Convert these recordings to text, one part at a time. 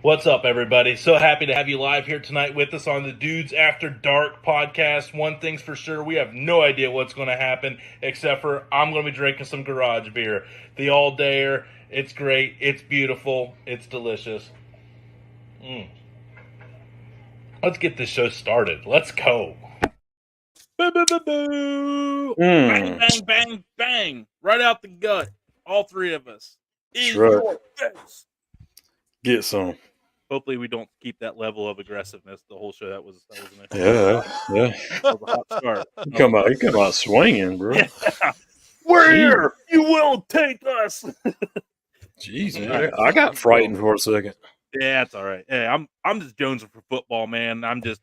What's up, everybody? So happy to have you live here tonight with us on the Dudes After Dark podcast. One thing's for sure, we have no idea what's going to happen, except for I'm going to be drinking some garage beer. The all-dayer, it's great, it's beautiful, it's delicious. Let's get this show started. Let's go. Boo, boo, boo, boo. Bang, bang, bang, bang. Right out the gut. All three of us. In your face. Get some. Hopefully we don't keep that level of aggressiveness the whole show. That was an Yeah. that was a hot start. You come out swinging, bro. Yeah. We're here. You will take us. Jeez, man. I got frightened for a second. Yeah, it's all right. Hey, I'm just jonesing for football, man. I'm just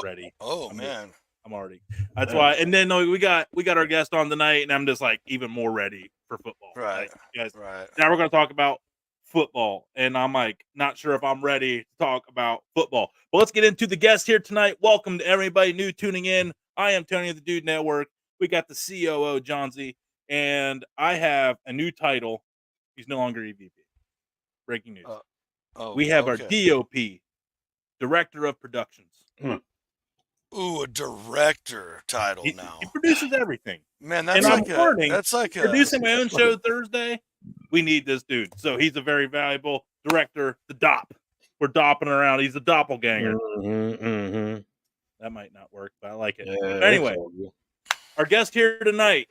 ready. Man. I'm already. That's why. And then we got our guest on tonight, and I'm just like even more ready for football. Right. Like, guys, Right. Now we're going to talk about football, and I'm like not sure if I'm ready to talk about football. But let's get into the guest here tonight. Welcome to everybody new tuning in. I am Tony of the Dude Network. We got the COO John Z, and I have a new title. He's no longer EVP. Breaking news. We have our DOP, Director of Productions. Ooh, a director title now. He produces everything. Man, that's producing my own show Thursday. We need this dude. So he's a very valuable director, the DOP. We're dopping around. He's a doppelganger. That might not work, but I like it. Yeah, anyway, our guest here tonight,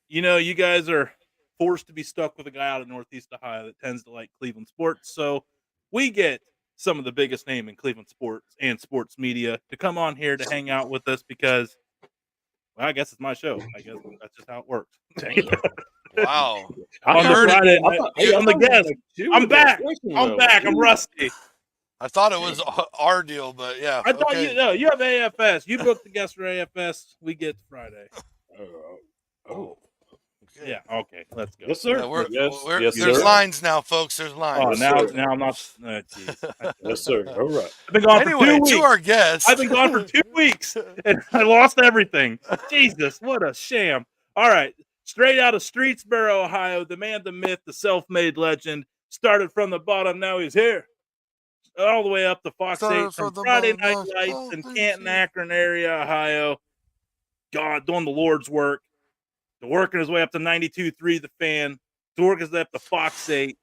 you guys are forced to be stuck with a guy out of Northeast Ohio that tends to like Cleveland sports. So we get some of the biggest name in Cleveland sports and sports media to come on here to hang out with us because, well, I guess it's my show. I guess that's just how it works. Wow. I'm the guest. I'm back. I'm rusty. I thought it was our deal, but yeah. I thought you have AFS. You booked the guest for AFS. We get Friday. Okay. Yeah. Okay. Let's go. Yes, sir. There's lines now, folks. There's lines. Now I'm not. Yes, sir. All right. I've been gone for 2 weeks. To our guest. I've been gone for 2 weeks and I lost everything. Jesus, what a sham! All right, straight out of Streetsboro, Ohio, the man, the myth, the self-made legend. Started from the bottom, now he's here. All the way up to Fox 8 from Friday Night Lights in Canton, Akron area, Ohio. God, doing the Lord's work. Working his way up to 92.3 The Fan. Working his way up to Fox 8.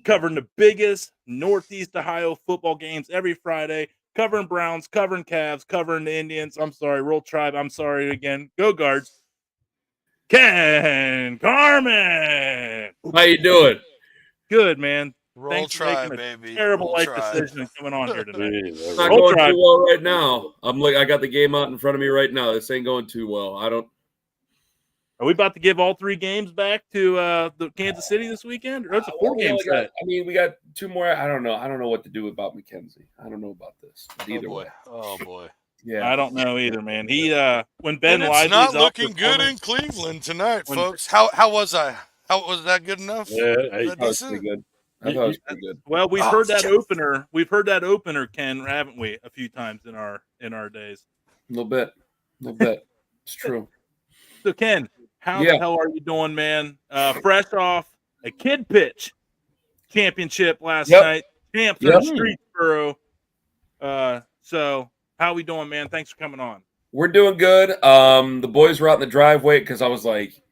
Covering the biggest Northeast Ohio football games every Friday. Covering Browns, covering Cavs, covering the Indians. I'm sorry, Roll Tribe. I'm sorry again. Go Guards. Ken Carman. How you doing? Good, man. Roll Tribe, baby. Terrible life decision coming on here tonight. It's not going too well right now. I got the game out in front of me right now. This ain't going too well. Are we about to give all 3 games back to the Kansas City this weekend? Or it's a 4-game set. We got 2 more. I don't know. I don't know what to do about McKenzie. I don't know about this. Oh boy. Yeah, I don't know either, man. He when Ben Lively's Lively's not looking good in Cleveland tonight, folks. How was I? How was that good enough? Yeah, that was pretty good. I thought it was pretty good. Well, we've heard that opener. We've heard that opener, Ken, haven't we? A few times in our days. A little bit. It's true. So, Ken, how the hell are you doing, man? Fresh off a kid pitch championship last night. Champs in Streetsboro. So how are we doing, man? Thanks for coming on. We're doing good. The boys were out in the driveway because it was like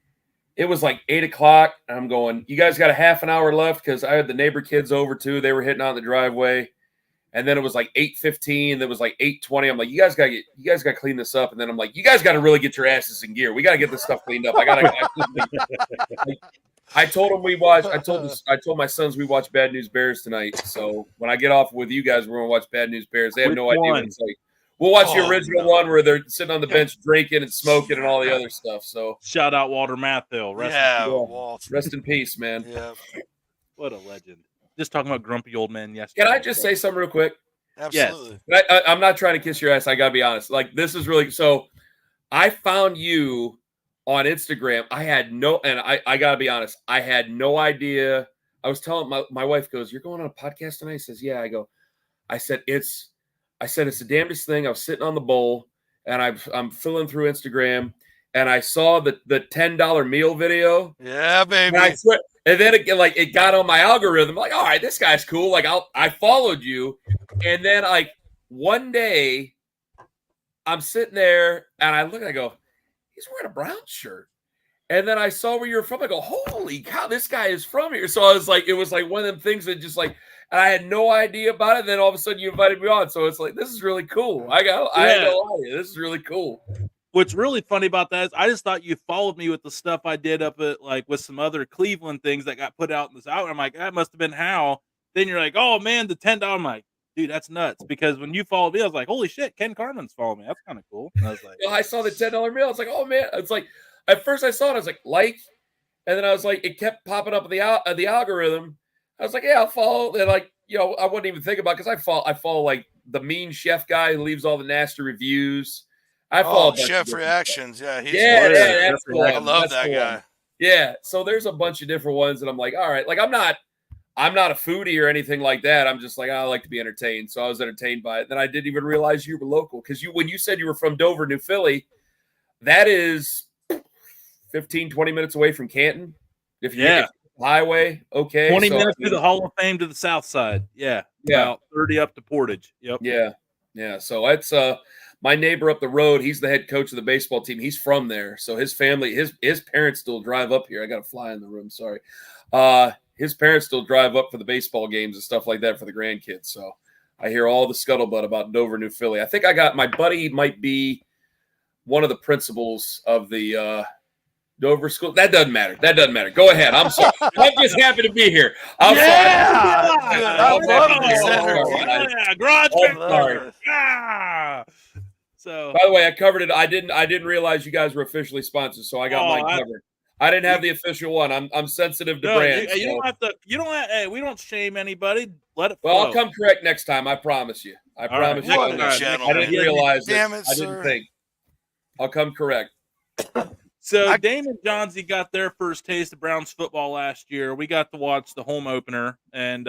8:00. And I'm going, you guys got a half an hour left because I had the neighbor kids over too. They were hitting out in the driveway. And then it was like 8:15. There was like 8:20. I'm like, you guys gotta clean this up. And then I'm like, you guys gotta really get your asses in gear. We gotta get this stuff cleaned up. I told them I told my sons we watch Bad News Bears tonight. So when I get off with you guys, we're gonna watch Bad News Bears. They have no idea what it's like. We'll watch the original one where they're sitting on the bench drinking and smoking and all the other stuff. So shout out Walter Mathill. Rest in peace, man. Yeah. What a legend. Just talking about grumpy old men yesterday. Can I just say something real quick? Absolutely. Yes. I'm not trying to kiss your ass. I gotta be honest. Like, this is really so. I found you on Instagram. I gotta be honest. I had no idea. I was telling my wife goes, "You're going on a podcast tonight?" She says, "Yeah." I said it's the damnedest thing. I was sitting on the bowl and I'm filling through Instagram and I saw the $10 meal video. Yeah, baby. And then it got on my algorithm. Like, all right, this guy's cool. Like I followed you. And then like one day I'm sitting there and I look and I go, he's wearing a brown shirt. And then I saw where you were from. I go, holy cow, this guy is from here. So I was like, it was like one of them things that just like, and I had no idea about it. And then all of a sudden you invited me on. So it's like, this is really cool. I ain't gonna lie to you. This is really cool. What's really funny about that is I just thought you followed me with the stuff I did up at like with some other Cleveland things that got put out in this hour. I'm like, that must have been how. Then you're like, oh man, the $10. I'm like, dude, that's nuts. Because when you followed me, I was like, holy shit, Ken Carman's following me. That's kind of cool. And I was like, I saw the $10 bill. I was like, oh man. It's like at first I saw it, I was like, and then I was like, it kept popping up in the algorithm. I was like, yeah, I'll follow. And like, I wouldn't even think about it because I follow like the mean chef guy who leaves all the nasty reviews. I follow Chef Reactions. Yeah, that's cool. I love that guy. Yeah, so there's a bunch of different ones, and I'm like, all right, like I'm not a foodie or anything like that. I'm just like, I like to be entertained, so I was entertained by it. Then I didn't even realize you were local because when you said you were from Dover, New Philly, that is 15, 20 minutes away from Canton. If highway, okay, 20 minutes to the Hall of Fame to the south side. Yeah, about 30 up to Portage. Yep. Yeah. So it's my neighbor up the road. He's the head coach of the baseball team. He's from there, so his family, his parents still drive up here. I got a fly in the room. Sorry. His parents still drive up for the baseball games and stuff like that for the grandkids. So I hear all the scuttlebutt about Dover, New Philly. I think I got my buddy might be one of the principals of the Dover school. That doesn't matter. Go ahead. I'm sorry. I'm just happy to be here. I'm sorry. Garage. Sorry. Yeah. So, by the way, I covered it. I didn't realize you guys were officially sponsored, so I got mine covered. I didn't have the official one. I'm sensitive to brands. You don't have to. You don't have. Hey, we don't shame anybody. Let it flow. Well, I'll come correct next time. I promise you. I promise you. I didn't realize it. Damn it, I didn't think. I'll come correct. So Damon Johnsey got their first taste of Browns football last year. We got to watch the home opener, and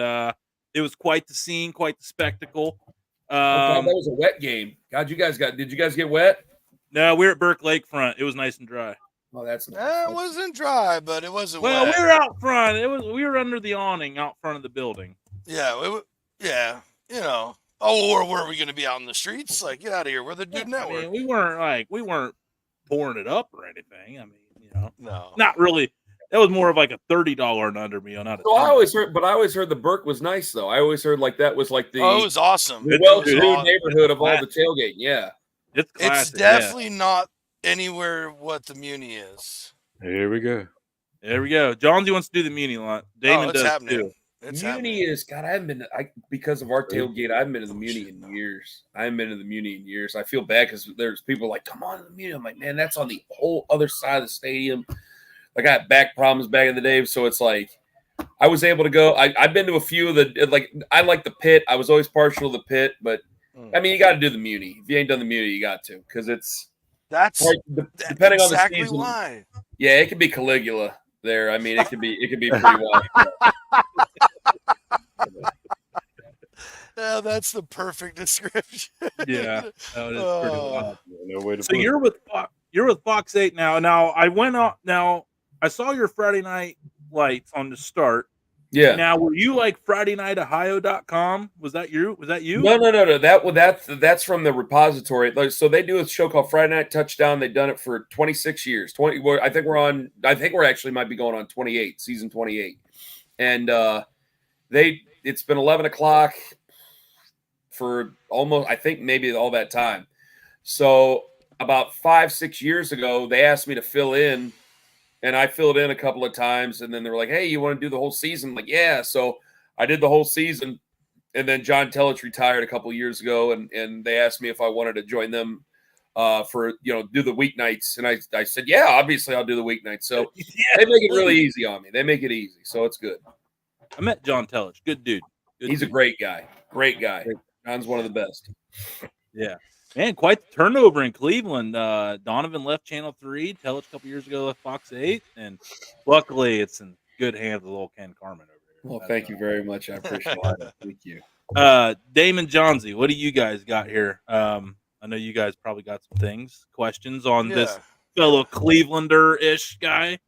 it was quite the scene, quite the spectacle. God, that was a wet game. God, did you guys get wet? No, we were at Burke Lakefront. It was nice and dry. Oh, that's nice. It wasn't dry, but it wasn't wet. Well, we were out front. We were under the awning out front of the building. Yeah, Oh, or were we going to be out in the streets? Like, get out of here. We're the Dude Network. I mean, we weren't pouring it up or anything. I mean, no, not really. That was more of like a $30 and under meal, not a. So I always heard the Burke was nice though. I always heard like that was like the. Oh, it was awesome. The well-to-do neighborhood of all the tailgate. Yeah, it's definitely not anywhere what the Muni is. Here we go. There we go. Jonesy wants to do the Muni lot. Damon does happening. too. It's Muni is God. I haven't been. Because of our tailgate, I haven't been to the Muni in years. I feel bad because there's people like, come on to the Muni. I'm like, man, that's on the whole other side of the stadium. Like I had back problems back in the day, so it's like I was able to go. I've been to a few of the I like the Pit. I was always partial to the Pit, but I mean you got to do the Muni. If you ain't done the Muni, you got to because that's depending exactly on the season. Why. Yeah, it could be Caligula there. I mean, it could be pretty wild. Yeah, that's the perfect description. Yeah, that is pretty wild. No way to So you're with Fox 8 now. Now I went on. Now I saw your Friday night lights on the start. Yeah. Now were you like FridayNightOhio.com? Was that you? No. That's from the repository. Like, so they do a show called Friday Night Touchdown. They've done it for 26 years. I think we're actually might be going on 28, season 28. And it's been 11 o'clock for almost, I think maybe all that time. So about 5-6 years ago, they asked me to fill in, and I filled in a couple of times, and then they were like, hey, you want to do the whole season? I'm like, yeah. So I did the whole season, and then John Telich retired a couple of years ago, and they asked me if I wanted to join them for, do the weeknights. And I said, yeah, obviously I'll do the weeknights. So they make it really easy on me. They make it easy. So it's good. I met John Telich. Good dude. He's a great guy. Great guy. John's one of the best. Yeah. Man, quite the turnover in Cleveland. Donovan left Channel 3, Telich a couple years ago left Fox 8, and luckily it's in good hands with old Ken Carman over here. Well, thank you very much. I appreciate it. Thank you. Damon Johnsey, what do you guys got here? I know you guys probably got some questions on this fellow Clevelander-ish guy.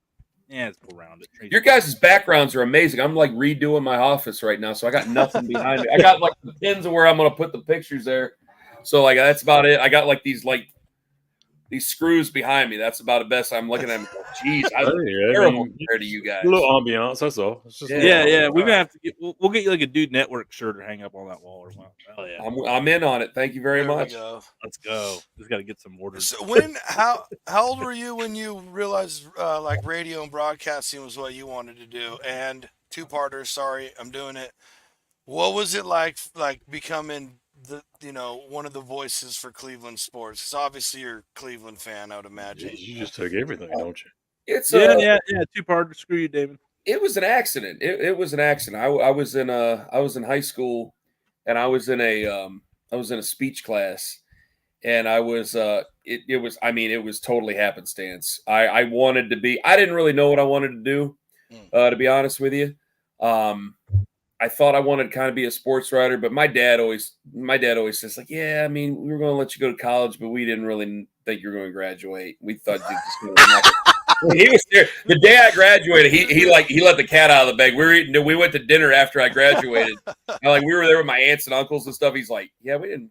Let's go around it. Your guys' backgrounds are amazing. I'm like redoing my office right now, so I got nothing behind me. I got like the pins of where I'm going to put the pictures there. So like that's about it. I got like these screws behind me. That's about the best. I'm looking at them. Geez, I'm terrible compared to you guys. A little ambiance, that's all. It's just Yeah. We're gonna have to we'll get you like a Dude Network shirt to hang up on that wall or something. Oh yeah, I'm in on it. Thank you very much. Let's go. Just got to get some orders. So how old were you when you realized like radio and broadcasting was what you wanted to do? And two-parter, sorry, I'm doing it. What was it like becoming one of the voices for Cleveland sports? Because obviously you're a Cleveland fan, I would imagine. You just took everything, don't you? It's yeah. Two-parter. Screw you, David. It was an accident. It was an accident. I was in high school, and I was in a speech class, and I was it was totally happenstance. I wanted to be. I didn't really know what I wanted to do, to be honest with you. I thought I wanted to kind of be a sports writer, but my dad always says like, yeah, I mean, we were going to let you go to college, but we didn't really think you were going to graduate. We thought you just going to. He was there the day I graduated. He let the cat out of the bag. We went to dinner after I graduated. We were there with my aunts and uncles and stuff. He's like, yeah, we didn't,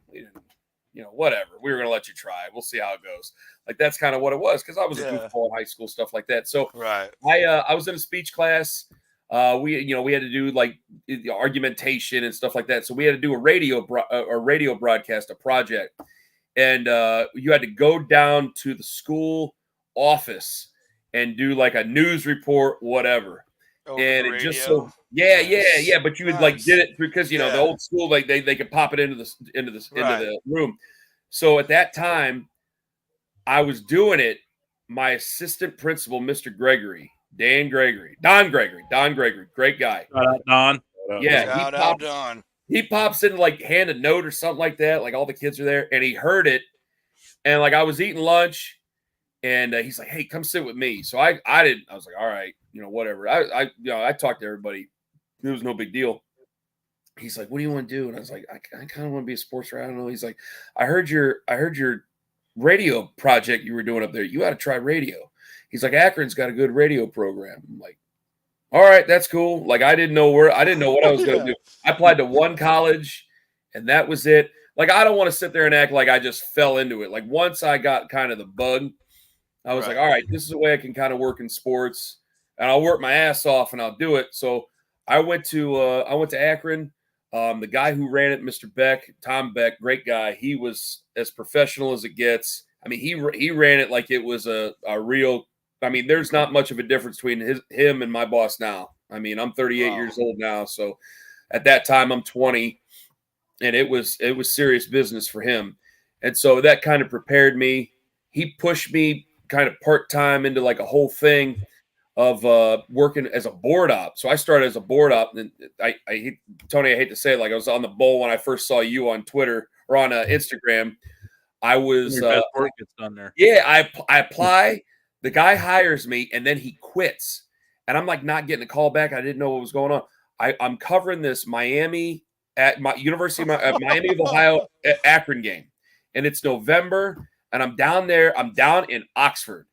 whatever. We were going to let you try. We'll see how it goes. Like that's kind of what it was because I was a goofball in high school, stuff like that. So right, I was in a speech class. We had to do like the argumentation and stuff like that. So we had to do a radio broadcast, a project, and you had to go down to the school office and do like a news report, whatever. Over and the it just radio? so yeah. But you would like did it because the Yeah. old school like they could pop it into the room. So at that time, I was doing it. My assistant principal, Mr. Don Gregory, great guy. Shout out, Don. Yeah, Shout out, Don. he pops in like hand a note or something like that. Like all the kids are there, and he heard it, and like I was eating lunch. And he's like, "Hey, come sit with me." So I was like, "All right, whatever." I talked to everybody. It was no big deal. He's like, "What do you want to do?" And I was like, "I kind of want to be a sports writer." I don't know. He's like, I heard your radio project you were doing up there. You ought to try radio." He's like, "Akron's got a good radio program." I'm like, "All right, that's cool." Like I didn't know what I was going to do. I applied to one college, and that was it. Like I don't want to sit there and act like I just fell into it. Like once I got kind of the bug, I was like, all right, this is a way I can kind of work in sports, and I'll work my ass off and I'll do it. So I went to Akron. The guy who ran it, Mr. Beck, Tom Beck, great guy. He was as professional as it gets. I mean, he ran it like it was a real. I mean, there's not much of a difference between him and my boss now. I mean, I'm 38 years old now, so at that time I'm 20, and it was serious business for him, and so that kind of prepared me. He pushed me kind of part-time into like a whole thing of working as a board op. So I started as a board op, and Tony, I hate to say it, like I was on the bowl when I first saw you on Twitter or on Instagram. I was work gets done there. Yeah, I apply, the guy hires me, and then he quits. And I'm like not getting a call back. I didn't know what was going on. I'm covering this Miami at my University of Miami of Ohio Akron game. And it's November. And I'm down there. I'm down in Oxford.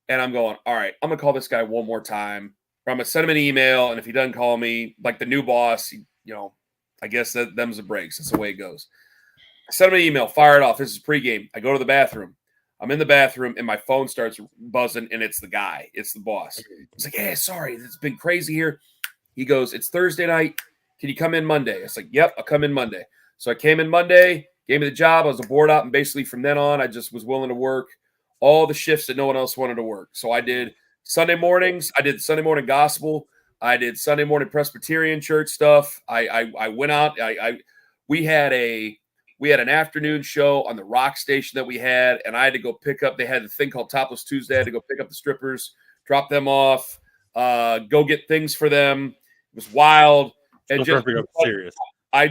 And I'm going, all right, I'm going to call this guy one more time. Or I'm going to send him an email. And if he doesn't call me, like the new boss, I guess them's the breaks. That's the way it goes. I send him an email, fire it off. This is pregame. I go to the bathroom. I'm in the bathroom, and my phone starts buzzing, and it's the guy. It's the boss. He's like, hey, sorry, it's been crazy here. He goes, it's Thursday night. Can you come in Monday? I was like, yep, I'll come in Monday. So I came in Monday. Gave me the job. I was a board op, and basically from then on, I just was willing to work all the shifts that no one else wanted to work. So I did Sunday mornings. I did Sunday morning gospel. I did Sunday morning Presbyterian church stuff. I went out. We had an afternoon show on the rock station that we had, and I had to go pick up. They had a thing called Topless Tuesday. I had to go pick up the strippers, drop them off, go get things for them. It was wild. And just serious. I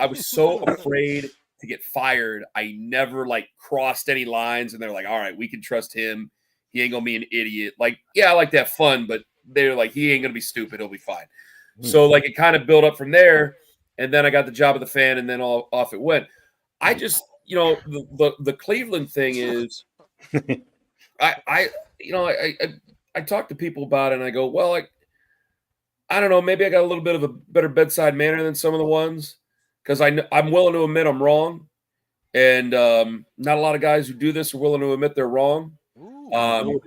was so afraid to get fired. I never like crossed any lines, and they're like, all right, we can trust him. He ain't gonna be an idiot. Like, yeah, I like to have fun, but they're like, he ain't gonna be stupid. He'll be fine. So like it kind of built up from there, and then I got the job of the fan, and then off it went. I just, the Cleveland thing is, I I talk to people about it, and I go, well, I don't know, maybe I got a little bit of a better bedside manner than some of the ones because I'm willing to admit I'm wrong, and not a lot of guys who do this are willing to admit they're wrong. Ooh. Um,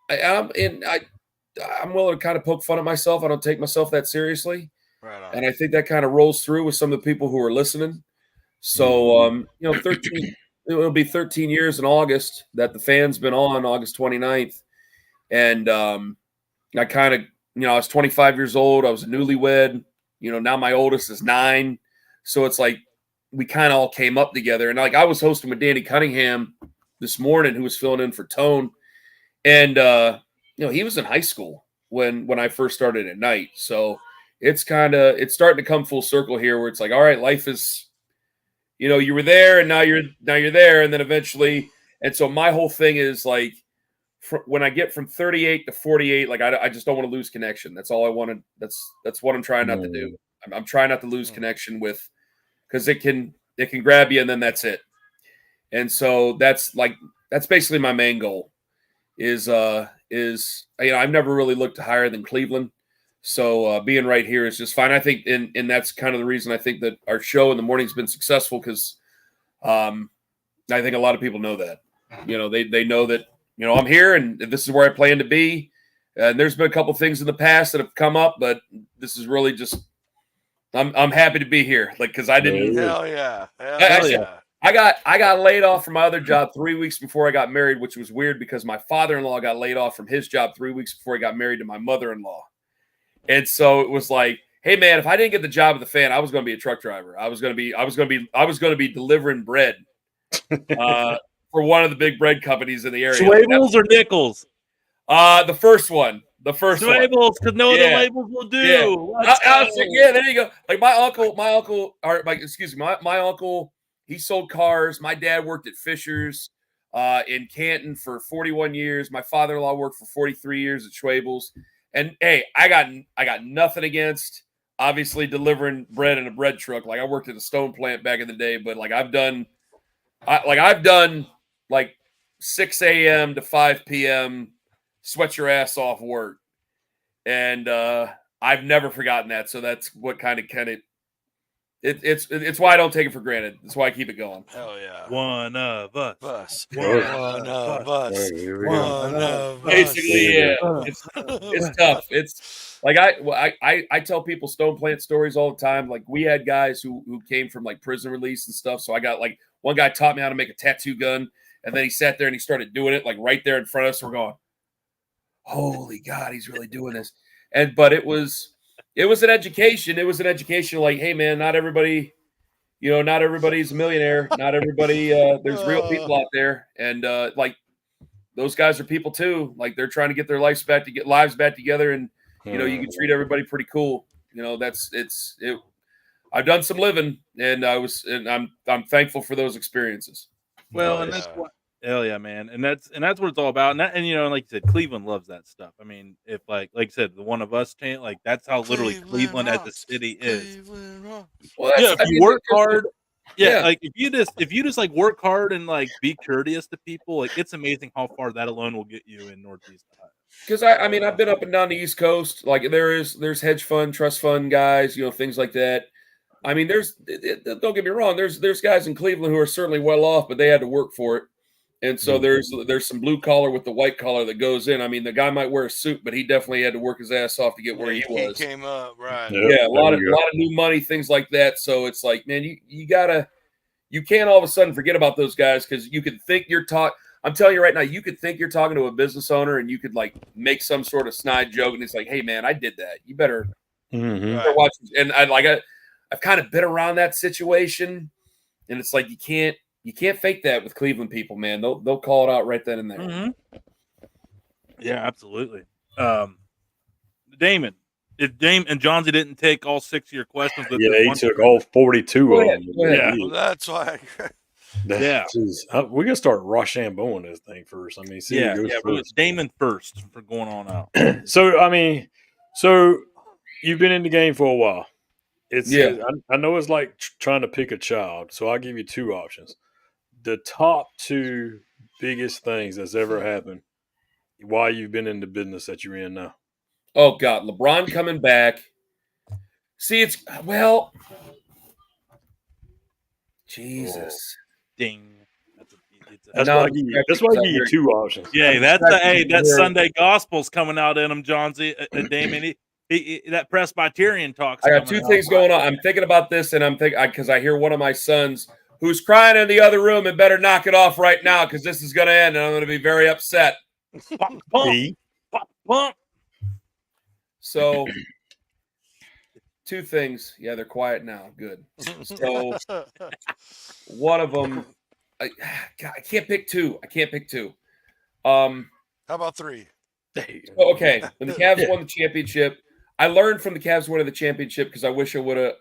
I'm willing to kind of poke fun at myself. I don't take myself that seriously, Right on. and I think that kind of rolls through with some of the people who are listening. So, 13, it'll be 13 years in August that the fan's been on August 29th. And I kind of, I was 25 years old. I was a newlywed. Now my oldest is 9. So it's like we kind of all came up together. And like I was hosting with Danny Cunningham this morning, who was filling in for Tone. And, he was in high school when I first started at night. So it's starting to come full circle here where it's like, all right, life is, you were there and now you're there. And then eventually, and so my whole thing is like, when I get from 38 to 48, like I just don't want to lose connection. That's all I wanted. That's what I'm trying not to do. I'm trying not to lose connection with, because it can grab you and then that's it. And so that's basically my main goal is I've never really looked higher than Cleveland. So being right here is just fine. I think, and that's kind of the reason I think that our show in the morning's been successful, because I think a lot of people know that. They know that, I'm here and this is where I plan to be. And there's been a couple things in the past that have come up, but this is really just, I'm happy to be here. Like, cause I didn't. Hell yeah. Hell yeah. I got laid off from my other job 3 weeks before I got married, which was weird because my father-in-law got laid off from his job 3 weeks before he got married to my mother-in-law. And so it was like, hey man, if I didn't get the job at the fan, I was going to be a truck driver. I was going to be delivering bread for one of the big bread companies in the area. Schwabels or Nickels? The first one. Schwabels, because no other labels will do. Yeah. There you go. Like my uncle, he sold cars. My dad worked at Fisher's in Canton for 41 years. My father-in-law worked for 43 years at Schwabels. And hey, I got nothing against obviously delivering bread in a bread truck. Like I worked at a stone plant back in the day, but like I've done like 6 a.m. to 5 p.m. sweat your ass off work. And I've never forgotten that. So that's what kind of it's why I don't take it for granted. That's why I keep it going. Hell yeah. One of us. One of us. One of us. Basically, yeah. It's tough. It's like I tell people stone plant stories all the time. Like we had guys who came from like prison release and stuff. So I got like one guy taught me how to make a tattoo gun, and then he sat there and he started doing it like right there in front of us. We're going, holy God, he's really doing this. But it was an education. It was an education like, hey man, not everybody's a millionaire. Not everybody, there's real people out there. And like those guys are people too. Like they're trying to get their lives back together. And, you can treat everybody pretty cool. I've done some living and I'm thankful for those experiences. Well, and that's what, hell yeah, man. And that's what it's all about. And like you said, Cleveland loves that stuff. I mean, if like you said, the One of Us chant, like that's how literally Cleveland as a city is. Well, if you work hard, like if you just like work hard and like be courteous to people, like it's amazing how far that alone will get you in Northeast Ohio. Because I've been up and down the East Coast. Like there's hedge fund, trust fund guys, things like that. I mean, don't get me wrong. There's guys in Cleveland who are certainly well off, but they had to work for it. And so there's some blue collar with the white collar that goes in. I mean, the guy might wear a suit, but he definitely had to work his ass off to get where he was. He came up, right? Yeah, a lot of new money, things like that. So it's like, man, you can't all of a sudden forget about those guys because you could think I'm telling you right now, you could think you're talking to a business owner and you could like make some sort of snide joke, and it's like, hey man, I did that. You better watch. And I've kind of been around that situation, and it's like you can't fake that with Cleveland people, man. They'll call it out right then and there. Mm-hmm. Yeah, absolutely. Damon, if and Johnsy didn't take all 6 of your questions, he took all 42 of them. Yeah, well, that's why. We gotta start Rochambeauing this thing first. I mean, first. Damon first for going on out. So you've been in the game for a while. I know it's like trying to pick a child, so I'll give you 2 options. The top 2 biggest things that's ever happened why you've been in the business that you're in now. Oh God, LeBron coming back. See, Jesus. Ding. That's Now why I I'm give you, distracted that's why I 'cause give you two options. Yeah, I'm that's distracted that here. Sunday gospel's coming out in him, Johnsy. Damon, that Presbyterian talk's I got coming two out. things going on. I'm thinking about this, and I'm thinking because I hear one of my sons who's crying in the other room and better knock it off right now because this is going to end, and I'm going to be very upset. Pump, pump, Me? pump, pump. So, two things. Yeah, they're quiet now. Good. So, one of them, I can't pick two. I can't pick two. How about 3? Okay, when the Cavs won the championship, I learned from the Cavs winning the championship because I wish I would have.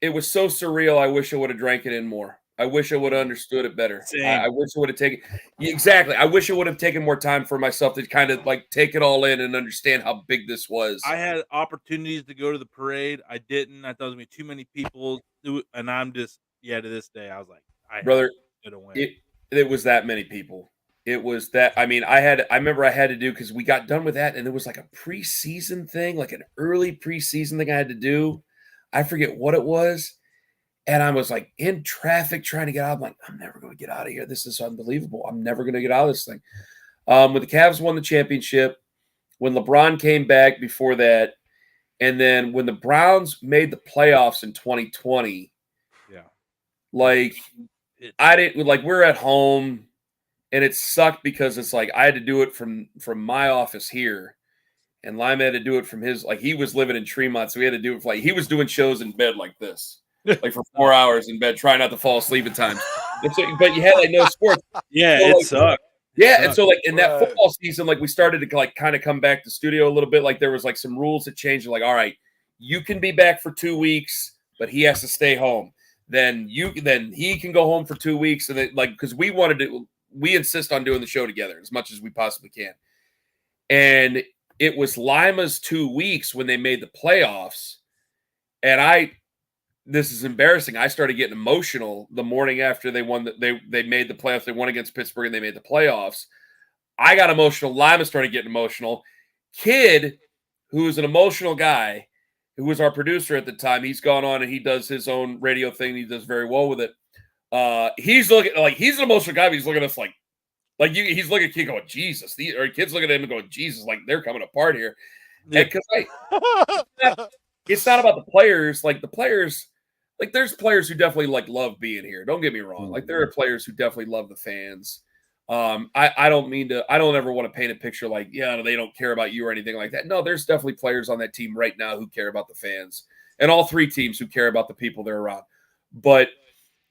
It was so surreal. I wish I would have drank it in more. I wish I would have understood it better. Same. I wish I would have taken exactly. I wish I would have taken more time for myself to kind of like take it all in and understand how big this was. I had opportunities to go to the parade. I didn't. I thought there was gonna be too many people, and I'm just to this day, I was like, Brother, to win. it was that many people. It was that. I mean, I remember I had to do because we got done with that, and there was like a preseason thing, like an early preseason thing I had to do. I forget what it was. And I was like in traffic trying to get out. I'm like, I'm never going to get out of here. This is unbelievable. I'm never going to get out of this thing. When the Cavs won the championship, when LeBron came back before that, and then when the Browns made the playoffs in 2020, like I didn't like we're at home, and it sucked because it's like I had to do it from my office here, and Lima had to do it from his he was living in Tremont, so we had to do it he was doing shows in bed like this. Like for 4 hours in bed, trying not to fall asleep at times. But you had no sports. Yeah, so, it sucked. Yeah, and so in that football season, we started to kind of come back to studio a little bit. There was some rules that changed. All right, you can be back for 2 weeks, but he has to stay home. Then he can go home for 2 weeks, and because we insist on doing the show together as much as we possibly can. And it was Lima's 2 weeks when they made the playoffs, and this is embarrassing. I started getting emotional the morning after they won. They made the playoffs. They won against Pittsburgh and they made the playoffs. I got emotional. Lima started getting emotional. Kid, who is an emotional guy, who was our producer at the time, he's gone on and he does his own radio thing. He does very well with it. He's looking he's an emotional guy, but he's looking at us he's looking at kid going, Jesus. Kids looking at him and going, Jesus, they're coming apart here. Because it's not about the players. The players. There's players who definitely love being here. Don't get me wrong. There are players who definitely love the fans. I don't mean to. I don't ever want to paint a picture they don't care about you or anything like that. No, there's definitely players on that team right now who care about the fans, and all 3 teams who care about the people they're around. But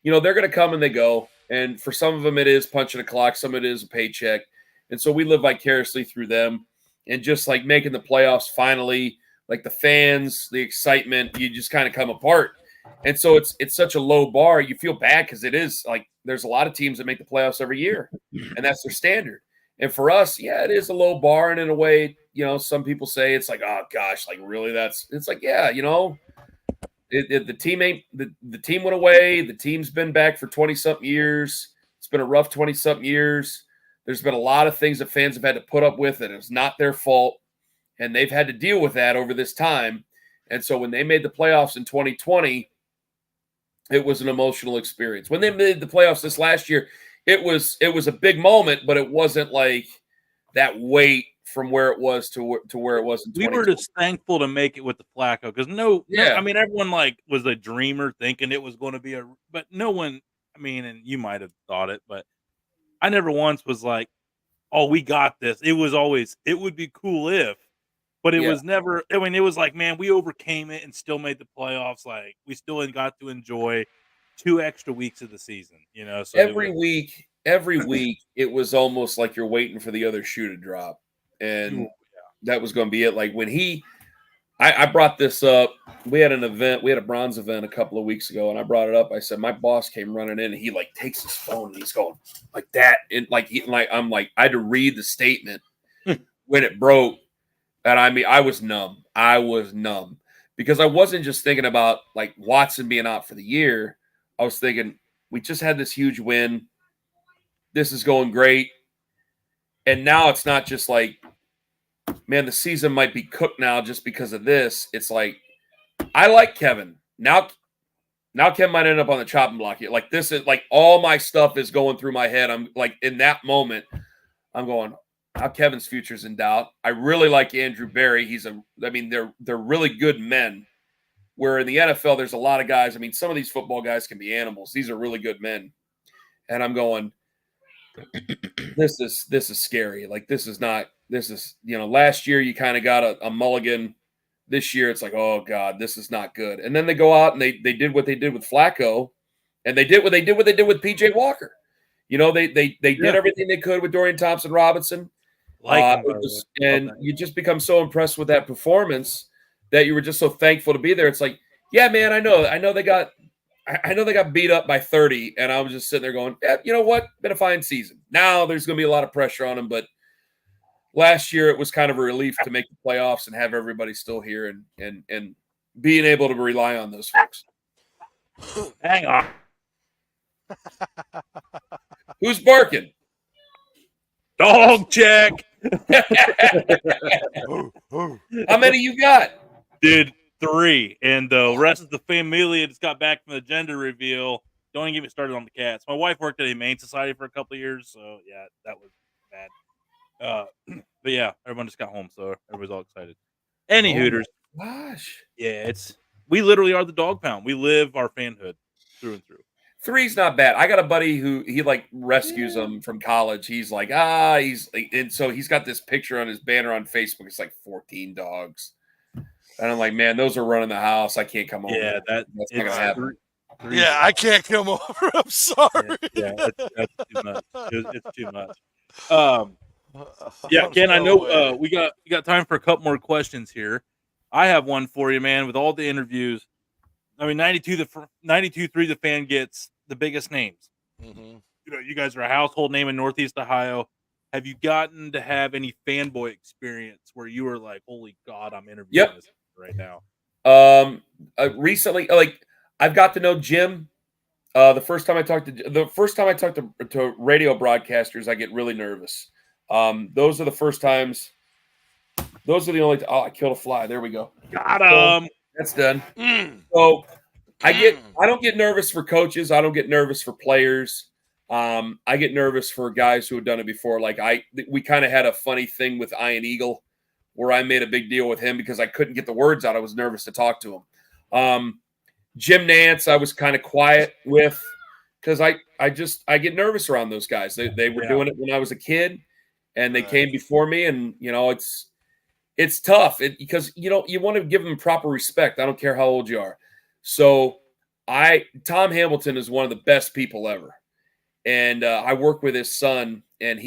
they're going to come and they go, and for some of them it is punching a clock, some of it is a paycheck, and so we live vicariously through them, and just making the playoffs finally, the fans, the excitement, you just kind of come apart. And so it's such a low bar. You feel bad because it is there's a lot of teams that make the playoffs every year, and that's their standard. And for us, yeah, it is a low bar. And in a way, some people say it's oh gosh, really it's the team ain't the team went away. The team's been back for 20 something years. It's been a rough 20 something years. There's been a lot of things that fans have had to put up with, and it's not their fault. And they've had to deal with that over this time. And so when they made the playoffs in 2020, it was an emotional experience. When they made the playoffs this last year, it was a big moment, but it wasn't that weight from where it was to where it was in 2020. We were just thankful to make it with the Flacco because I mean, everyone was a dreamer thinking it was going to be but no one, I mean, and you might have thought it, but I never once was oh, we got this. It was always, it would be cool if. But it was never, I mean, it was man, we overcame it and still made the playoffs. We still got to enjoy 2 extra weeks of the season, So every week, it was almost like you're waiting for the other shoe to drop. And that was going to be it. When I brought this up, we had an event, we had a bronze event a couple of weeks ago, and I brought it up. I said, my boss came running in and he takes his phone and he's going like that. And I'm I had to read the statement when it broke. And I mean, I was numb. Because I wasn't just thinking about Watson being out for the year. I was thinking, we just had this huge win. This is going great. And now it's not just like, man, the season might be cooked now just because of this. It's like, I like Kevin. Now Kevin might end up on the chopping block here. Like, this is like all my stuff is going through my head. I'm like, in that moment, I'm going, now Kevin's future's in doubt. I really like Andrew Berry. They're really good men. Where in the NFL, there's a lot of guys. I mean, some of these football guys can be animals. These are really good men. And I'm going, this is scary. Like, last year you kind of got a mulligan. This year it's like, oh God, this is not good. And then they go out and they did what they did with Flacco, and they did what they did with PJ Walker. They did everything they could with Dorian Thompson-Robinson. You just become so impressed with that performance that you were just so thankful to be there. It's like, yeah, man, I know they got beat up by 30, and I was just sitting there going, yeah, you know what? Been a fine season. Now there's going to be a lot of pressure on them, but last year it was kind of a relief to make the playoffs and have everybody still here and being able to rely on those folks. Hang on. Who's barking? Dog check. How many you got? Dude, 3. And the rest of the family just got back from the gender reveal. Don't even get me started on the cats. My wife worked at a Humane Society for a couple of years, so yeah, that was bad. But yeah, everyone just got home, so everybody's all excited. Any Hooters. Gosh. Yeah, we literally are the dog pound. We live our fanhood through and through. 3's not bad. I got a buddy who he like rescues them from college. He's like, and so he's got this picture on his banner on Facebook. It's like 14 dogs. And I'm like, man, those are running the house. I can't come over. Yeah, that's not gonna happen. Yeah, I can't come over. I'm sorry. Yeah, that's too much. It's too much. Yeah, Ken, I know we got time for a couple more questions here. I have one for you, man. With all the interviews, I mean, 92.3 the fan gets the biggest names. Mm-hmm. You guys are a household name in Northeast Ohio. Have you gotten to have any fanboy experience where you were like, "Holy God, I'm interviewing this right now"? Recently, like I've got to know Jim. The first time I talked to radio broadcasters, I get really nervous. Those are the first times. Those are the only. I killed a fly. There we go. Got him. So, that's done. So I don't get nervous for coaches. I don't get nervous for players. I get nervous for guys who have done it before. Like we kind of had a funny thing with Ian Eagle where I made a big deal with him because I couldn't get the words out. I was nervous to talk to him. Jim Nantz, I was kind of quiet with because I get nervous around those guys. They were doing it when I was a kid, and they came before me, and it's tough because you want to give them proper respect. I don't care how old you are. So Tom Hamilton is one of the best people ever, and I work with his son, and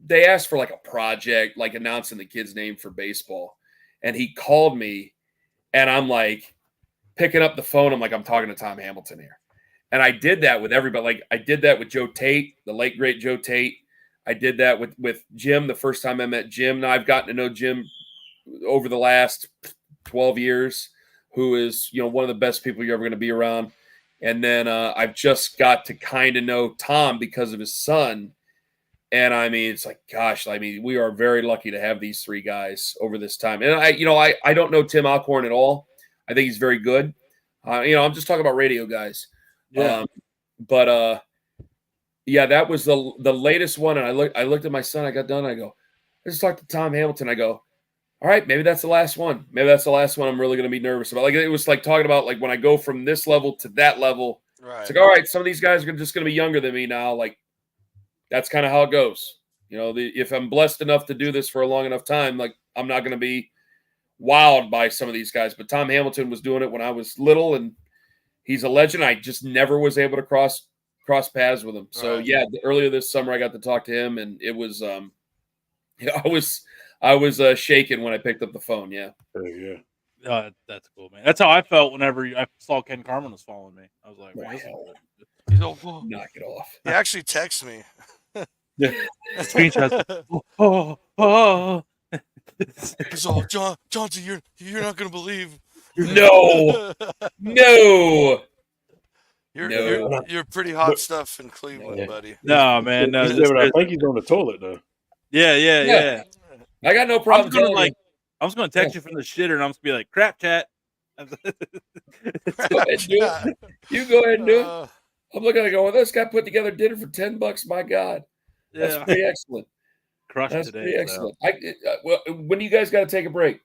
they asked for like a project, like announcing the kid's name for baseball, and he called me, and I'm like picking up the phone. I'm like, I'm talking to Tom Hamilton here, and I did that with everybody. Like I did that with Joe Tate, the late great Joe Tate. I did that with Jim the first time I met Jim. Now I've gotten to know Jim over the last 12 years, who is, one of the best people you're ever going to be around. And then I've just got to kind of know Tom because of his son. And I mean, it's like, gosh, I mean, we are very lucky to have these 3 guys over this time. And I don't know Tim Alcorn at all. I think he's very good. I'm just talking about radio guys. Yeah. Yeah, that was the latest one. And I looked at my son. I got done. I go, I just talked to Tom Hamilton. I go, all right, maybe that's the last one. Maybe that's the last one I'm really going to be nervous about. Like it was like talking about like when I go from this level to that level. Right. It's like, all right, some of these guys are just going to be younger than me now. Like that's kind of how it goes. If I'm blessed enough to do this for a long enough time, like I'm not going to be wowed by some of these guys. But Tom Hamilton was doing it when I was little, and he's a legend. I just never was able to cross paths with him. So yeah, earlier this summer I got to talk to him, and it was I was shaking when I picked up the phone. Yeah. Yeah. That's cool, man. That's how I felt whenever I saw Ken Carman was following me. I was like, he's all, knock it off. He actually texted me. Screenshots. He's all, Johnson, you're not gonna believe. No. You're pretty hot stuff in Cleveland, buddy. No, man. No, I think he's on the toilet though. Yeah. I got no problem telling you. I'm just gonna text you from the shitter, and I'm just gonna be like, "Crap chat." Go ahead and do it. You go ahead and do it. I'm looking at it going, this guy put together dinner for $10. My God, that's pretty excellent. That's today, pretty excellent. Well, when do you guys got to take a break?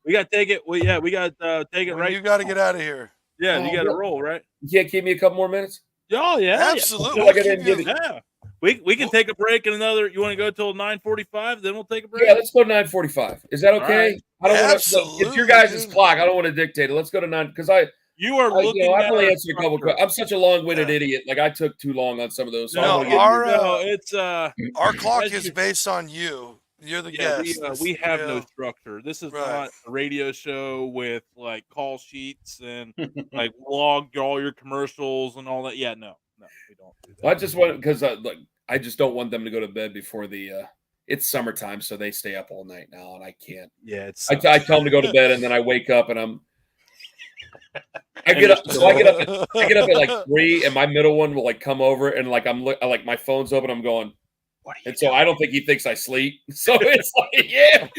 We got to take it. We got to take it right. You got to get out of here. Yeah, you got to roll, right? You can't give me a couple more minutes? Oh, yeah. Absolutely. Yeah. We can take a break and another. You want to go till 9:45? Then we'll take a break. Yeah, let's go to 9:45. Is that okay? Right. I don't want to. It's your guys' clock. I don't want to dictate it. Let's go to 9 because you are looking. I've only answered a couple questions. I'm such a long-winded idiot. Like I took too long on some of those. So our clock is based on you. You're the guest. We have no structure. This is not a radio show with like call sheets and like log all your commercials and all that. Yeah, no, we don't do that. I just want because I just don't want them to go to bed before it's summertime, so they stay up all night now, and I can't. Yeah, I tell them to go to bed, and then I wake up and I get up at like 3, and my middle one will like come over and like like my phone's open. I'm going, and so I don't think he thinks I sleep. So it's like, yeah.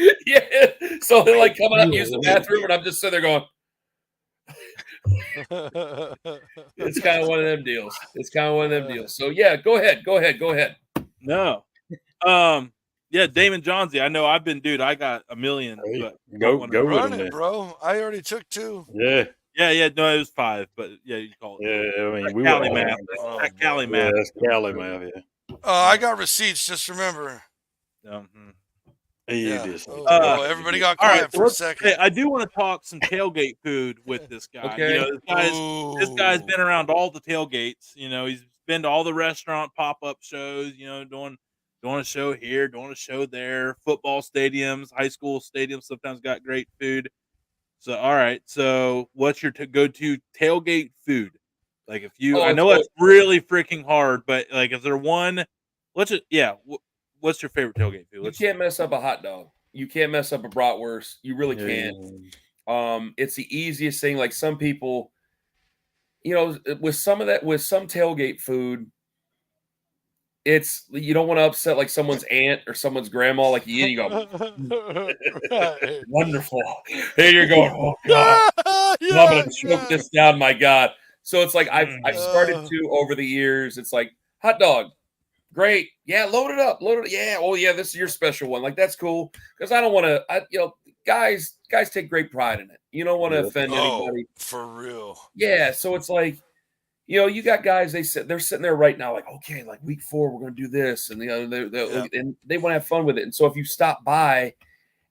So they're like coming up, use the bathroom, and I'm just sitting there going. It's kind of one of them deals. So yeah, go ahead. No, yeah, Damon Johnsy. I know. I got a million. But go run it, bro. I already took 2. Yeah. No, it was 5, but yeah, you call it. Yeah, I mean, Cali math. Cali math. Yeah, that's Cali math. Yeah. I got receipts. Just remember. Everybody got quiet for a second. Hey, I do want to talk some tailgate food with this guy. Okay. This guy's been around all the tailgates. He's been to all the restaurant pop-up shows. Doing a show here, doing a show there. Football stadiums, high school stadiums sometimes got great food. So, all right. So, what's your go-to tailgate food? Like, if you, I know it's really freaking hard, but like, is there one? What's your favorite tailgate food? You can't mess up a hot dog. You can't mess up a bratwurst. You really can't. It's the easiest thing. Like some people, with some tailgate food, you don't want to upset like someone's aunt or someone's grandma. Like you go, wonderful. Here you're going. Oh God, I'm gonna choke this down. My God. So it's like I've started to over the years. It's like hot dog, great. Yeah, load it up. Yeah. Oh yeah, this is your special one. Like that's cool because I don't want to. Guys take great pride in it. You don't want to offend anybody. For real. Yeah. So it's like. You got guys. They're sitting there right now, like, okay, like week 4, we're going to do this, and and they want to have fun with it. And so if you stop by,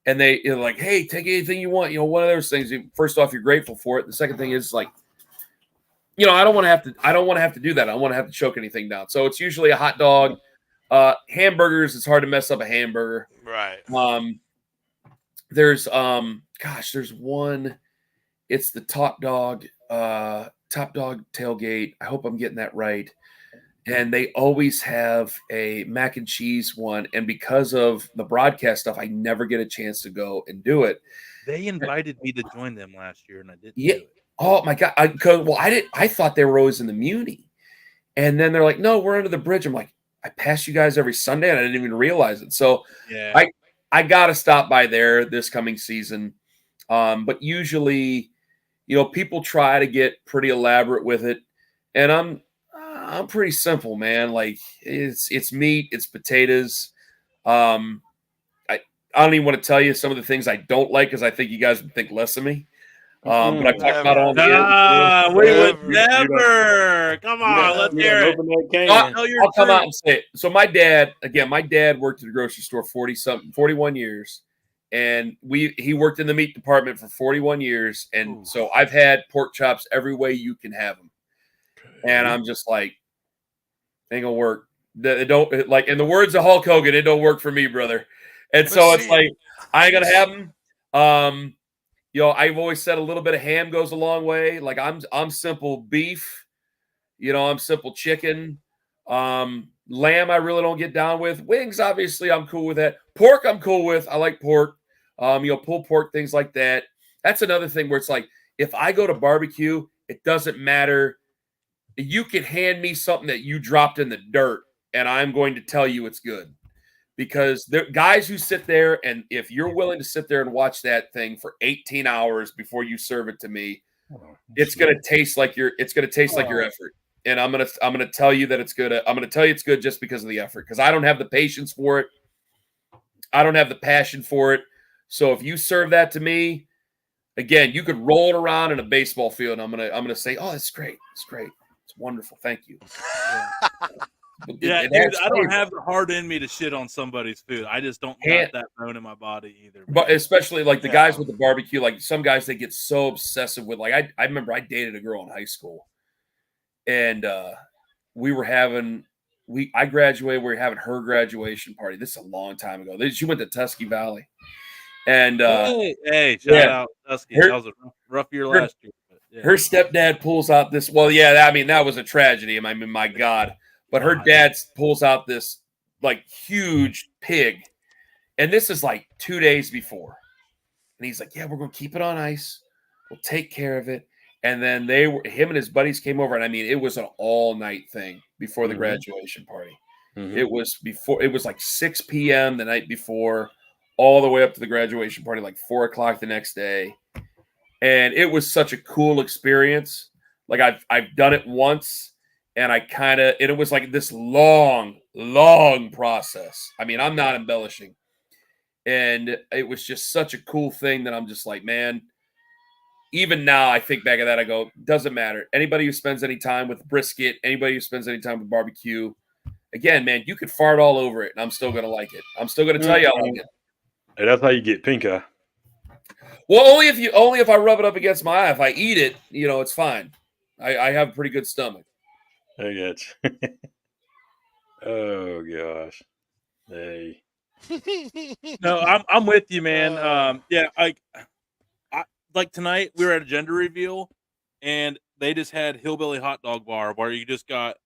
and they're like, hey, take anything you want. One of those things. First off, you're grateful for it. The second thing is like, I don't want to have to. I don't want to have to do that. I don't want to have to choke anything down. So it's usually a hot dog. Hamburgers. It's hard to mess up a hamburger. Right. There's one. It's the Top Dog tailgate. I hope I'm getting that right. And they always have a mac and cheese one. And because of the broadcast stuff, I never get a chance to go and do it. They invited me to join them last year, and I didn't. Yeah. Do it. Oh my God. I thought they were always in the Muni. And then they're like, no, we're under the bridge. I'm like, I pass you guys every Sunday, and I didn't even realize it. So yeah. I got to stop by there this coming season. But usually, people try to get pretty elaborate with it, and I'm pretty simple, man. Like it's meat, it's potatoes. I don't even want to tell you some of the things I don't like because I think you guys would think less of me. But I've talked about all the. We would never. Come on, let's hear it. I'll come out and say it. So my dad worked at the grocery store 41 years. And he worked in the meat department for 41 years. And so I've had pork chops every way you can have them. And I'm just like, ain't gonna work. It don't like, in the words of Hulk Hogan, it don't work for me, brother. And so it's like, I ain't gonna have them. I've always said a little bit of ham goes a long way. Like I'm simple beef, I'm simple chicken. Lamb, I really don't get down with. Wings, obviously, I'm cool with that. Pork, I'm cool with. I like pork. Pulled pork, things like that. That's another thing where it's like, if I go to barbecue, it doesn't matter you could hand me something that you dropped in the dirt, and I'm going to tell you it's good. Because there guys who sit there, and if you're willing to sit there and watch that thing for 18 hours before you serve it to me, it's gonna taste like your effort. And I'm gonna tell you that it's good. I'm gonna tell you it's good just because of the effort. Because I don't have the patience for it. I don't have the passion for it. So if you serve that to me, again, you could roll it around in a baseball field. And I'm gonna say, oh, it's great. It's great. It's wonderful. Thank you. Yeah, dude, I don't have the heart in me to shit on somebody's food. I just don't got that bone in my body either. But especially like the guys with the barbecue, like some guys, they get so obsessive with, like, I remember I dated a girl in high school, and I graduated, we were having her graduation party. This is a long time ago. She went to Tusky Valley. And hey, shout out Tusky. That was a rough year last year. Her stepdad pulls out this, that was a tragedy. I mean, my God. But her dad pulls out this like huge pig, and this is like 2 days before. And he's like, "Yeah, we're gonna keep it on ice. We'll take care of it." And then him and his buddies came over, and I mean, it was an all-night thing before the graduation party. Mm-hmm. It was like 6 p.m. the night before, all the way up to the graduation party, like 4 o'clock the next day. And it was such a cool experience. Like I've done it once. And it was like this long, long process. I mean, I'm not embellishing. And it was just such a cool thing that I'm just like, man, even now I think back at that, I go, doesn't matter. Anybody who spends any time with brisket, anybody who spends any time with barbecue, again, man, you could fart all over it and I'm still going to like it. I'm still going to tell you I like it. And that's how you get pink eye. Well, only if I rub it up against my eye. If I eat it, it's fine. I have a pretty good stomach. I got you. Oh gosh. Hey. No, I'm with you, man. Yeah, I like tonight we were at a gender reveal, and they just had hillbilly hot dog bar where you just got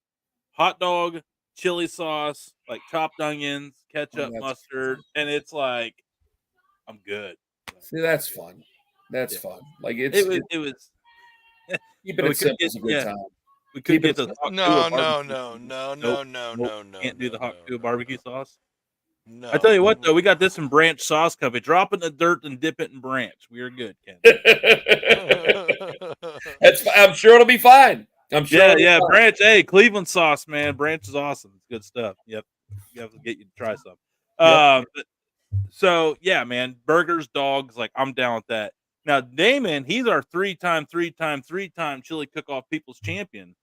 hot dog, chili sauce, like chopped onions, ketchup, mustard, and it's like I'm good. See, that's fun. That's fun. Like it was. Keeping it simple is a good time. We couldn't get the no. Can't do the hot Kua barbecue sauce. No. I tell you what, though, we got this in Branch Sauce Company. Drop it in the dirt and dip it in Branch. We are good, Ken. I'm sure it'll be fine. I'm sure. Yeah. Branch, hey, Cleveland sauce, man. Branch is awesome. It's good stuff. Yep. You have to get you to try some. Yep. So yeah, man, burgers, dogs, like I'm down with that. Now, Damon, he's our three-time chili cook-off people's champion.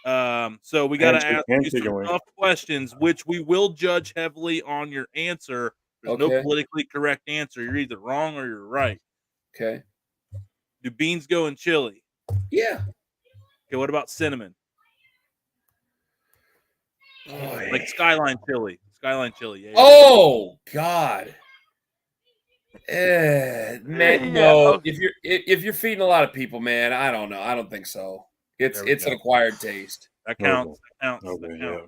So we got to ask you some tough questions, which we will judge heavily on your answer. There's no politically correct answer. You're either wrong or you're right. Okay. Do beans go in chili? Yeah. Okay, what about cinnamon? Like Skyline chili. Yeah. Oh, God. Man, no. If you're feeding a lot of people, man, I don't know. I don't think so. It's an acquired taste. That counts.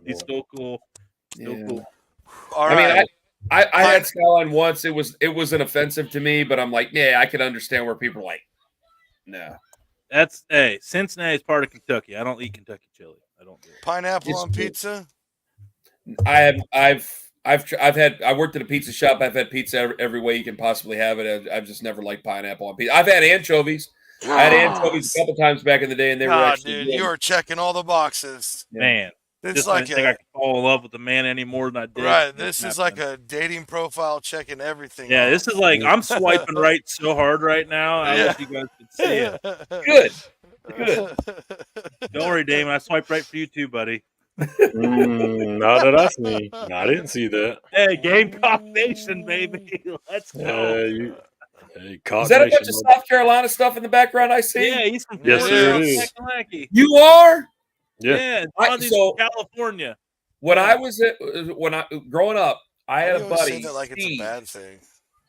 He's still cool. Cool. All right. I mean, I had Skyline once. It was an offensive to me, but I'm like, yeah, I can understand where people are like, no. That's Cincinnati's part of Kentucky. I don't eat Kentucky chili. I don't do it. Pineapple on pizza? I worked at a pizza shop. I've had pizza every way you can possibly have it. I've just never liked pineapple on pizza. I've had anchovies. I had anchovies a couple times back in the day, and they were actually dude, you were checking all the boxes. Man, it's like I think I can fall in love with a man any more than I did. Right, this is like a dating profile checking everything. Yeah, this is like I'm swiping right so hard right now. I wish you guys could see it. Good. Don't worry, Damon. I swiped right for you too, buddy. Not that I see. No, I didn't see that. Hey, Gamecock Nation, baby. Let's go. Is that a bunch of South Carolina stuff in the background I see? Yeah, he's from You are? Yeah. California. When I growing up, I had a buddy, like it's a bad thing.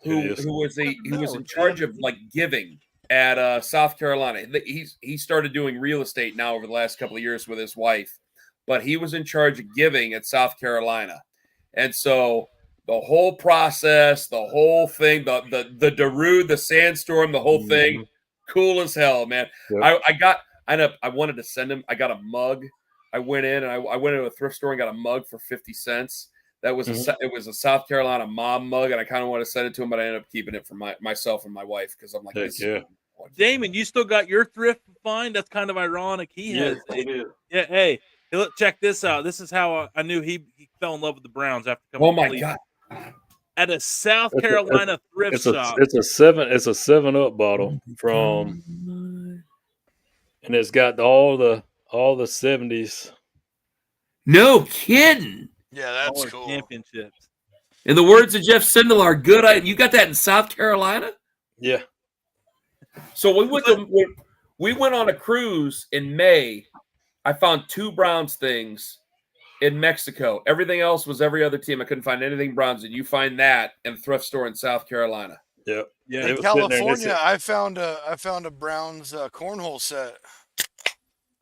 who was in charge of like giving at South Carolina. He started doing real estate now over the last couple of years with his wife, but he was in charge of giving at South Carolina, and so the whole process, the whole thing, the Darude, the sandstorm, the whole thing, cool as hell, man. Yep. I wanted to send him. I got a mug. I went in and I went into a thrift store and got a mug for 50 cents. That was it was a South Carolina mom mug, and I kind of want to send it to him, but I ended up keeping it for myself and my wife because I'm like, this yeah. Damon, you still got your thrift find? That's kind of ironic. He has. Yeah. Hey, look, check this out. This is how I knew he fell in love with the Browns after coming. Oh my God! At a South Carolina thrift shop. It's a 7-Up bottle from, and it's got all the 70s. No kidding. Yeah, that's cool. Championships. In the words of Jeff Sindelar, good. You got that in South Carolina? Yeah. So we went on a cruise in May. I found 2 Browns things in Mexico. Everything else was every other team. I couldn't find anything Browns. And you find that in a thrift store in South Carolina. Yep. Yeah. In California, I found a Browns cornhole set.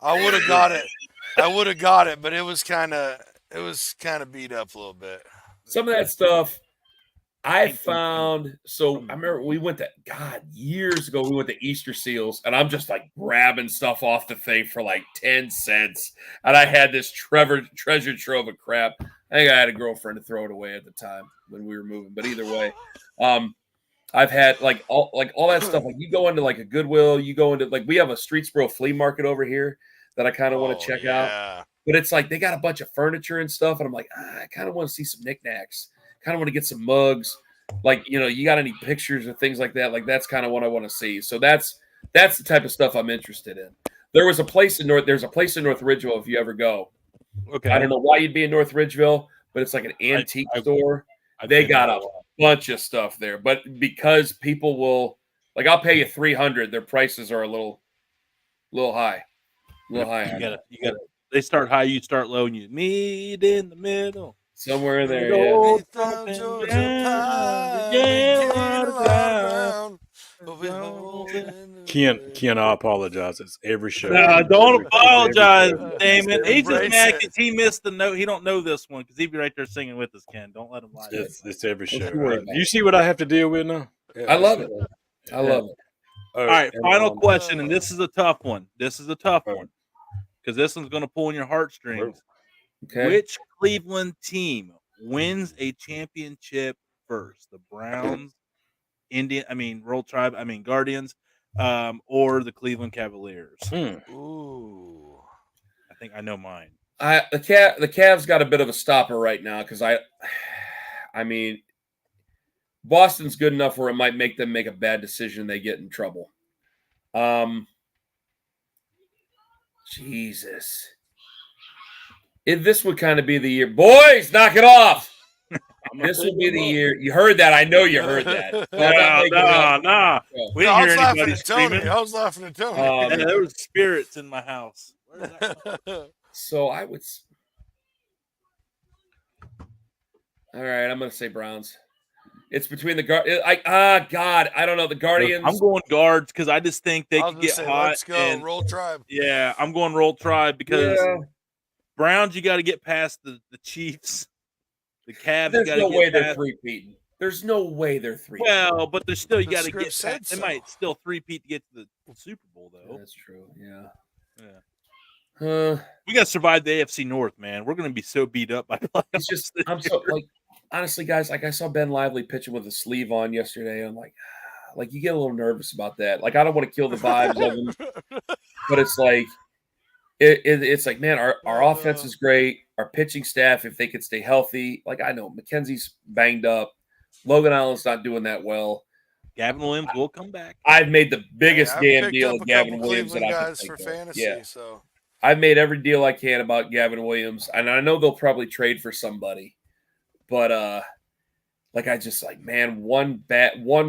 I would have got it, but it was kind of beat up a little bit. Some of that stuff I found. So I remember we went to years ago. We went to Easter Seals, and I'm just like grabbing stuff off the thing for like 10 cents. And I had this treasure trove of crap. I think I had a girlfriend to throw it away at the time when we were moving. But either way, I've had like all that stuff. Like you go into like a Goodwill, you go into like we have a Streetsboro flea market over here that I kind of want to check out. But it's like they got a bunch of furniture and stuff, and I'm like, I kind of want to see some knickknacks. Kind of want to get some mugs. Like, you got any pictures or things like that? Like that's kind of what I want to see. So that's the type of stuff I'm interested in. There's a place in North Ridgeville if you ever go. Okay. I don't know why you'd be in North Ridgeville, but it's like an antique store. They got a bunch of stuff there, but because people will like, I'll pay you $300. Their prices are a little high. You gotta. They start high, you start low, and you meet in the middle. Somewhere in there, Ken, I apologize. It's every show. No, don't apologize, Damon. He just mad because he missed the note. He don't know this one because he'd be right there singing with us, Ken. Don't let him lie. It's every show. Right? You see what I have to deal with now? Yeah, I love it. I love it. All right, final question, and this is a tough one. This is a tough one because this one's going to pull on your heartstrings. Okay. Which Cleveland team wins a championship first? The Browns, Roll Tribe, Guardians, or the Cleveland Cavaliers? Ooh. I think I know mine. The Cavs got a bit of a stopper right now because Boston's good enough where it might make them make a bad decision and they get in trouble. Jesus. This would kind of be the year. Boys, knock it off. This would be the year. You heard that. I know you heard that. No. We didn't hear anybody screaming. I was laughing at Tony. There was spirits in my house. So I would. All right, I'm going to say Browns. It's between the Guardians. God, I don't know. The Guardians. I'm going Guards because I just think they can get hot. Let's go. Roll Tribe. Yeah, I'm going Roll Tribe because Browns, you got to get past the Chiefs. The Cavs, There's no way they're three-peating. There's no way they're three-peating. Well, but there's still, you got to get past. They might still three-peat to get to the Super Bowl, though. Yeah, that's true. Yeah. We got to survive the AFC North, man. We're going to be so beat up by playoffs. Honestly, guys, like I saw Ben Lively pitching with a sleeve on yesterday. I'm like you get a little nervous about that. Like I don't want to kill the vibes of him, but it's like it's like, man, our offense is great. Our pitching staff, if they could stay healthy, like I know McKenzie's banged up, Logan Allen's not doing that well. Gavin Williams will come back. I've made the biggest damn deal with Gavin Williams that I can think for of. fantasy. Yeah. So I've made every deal I can about Gavin Williams, and I know they'll probably trade for somebody. But I just like, man, one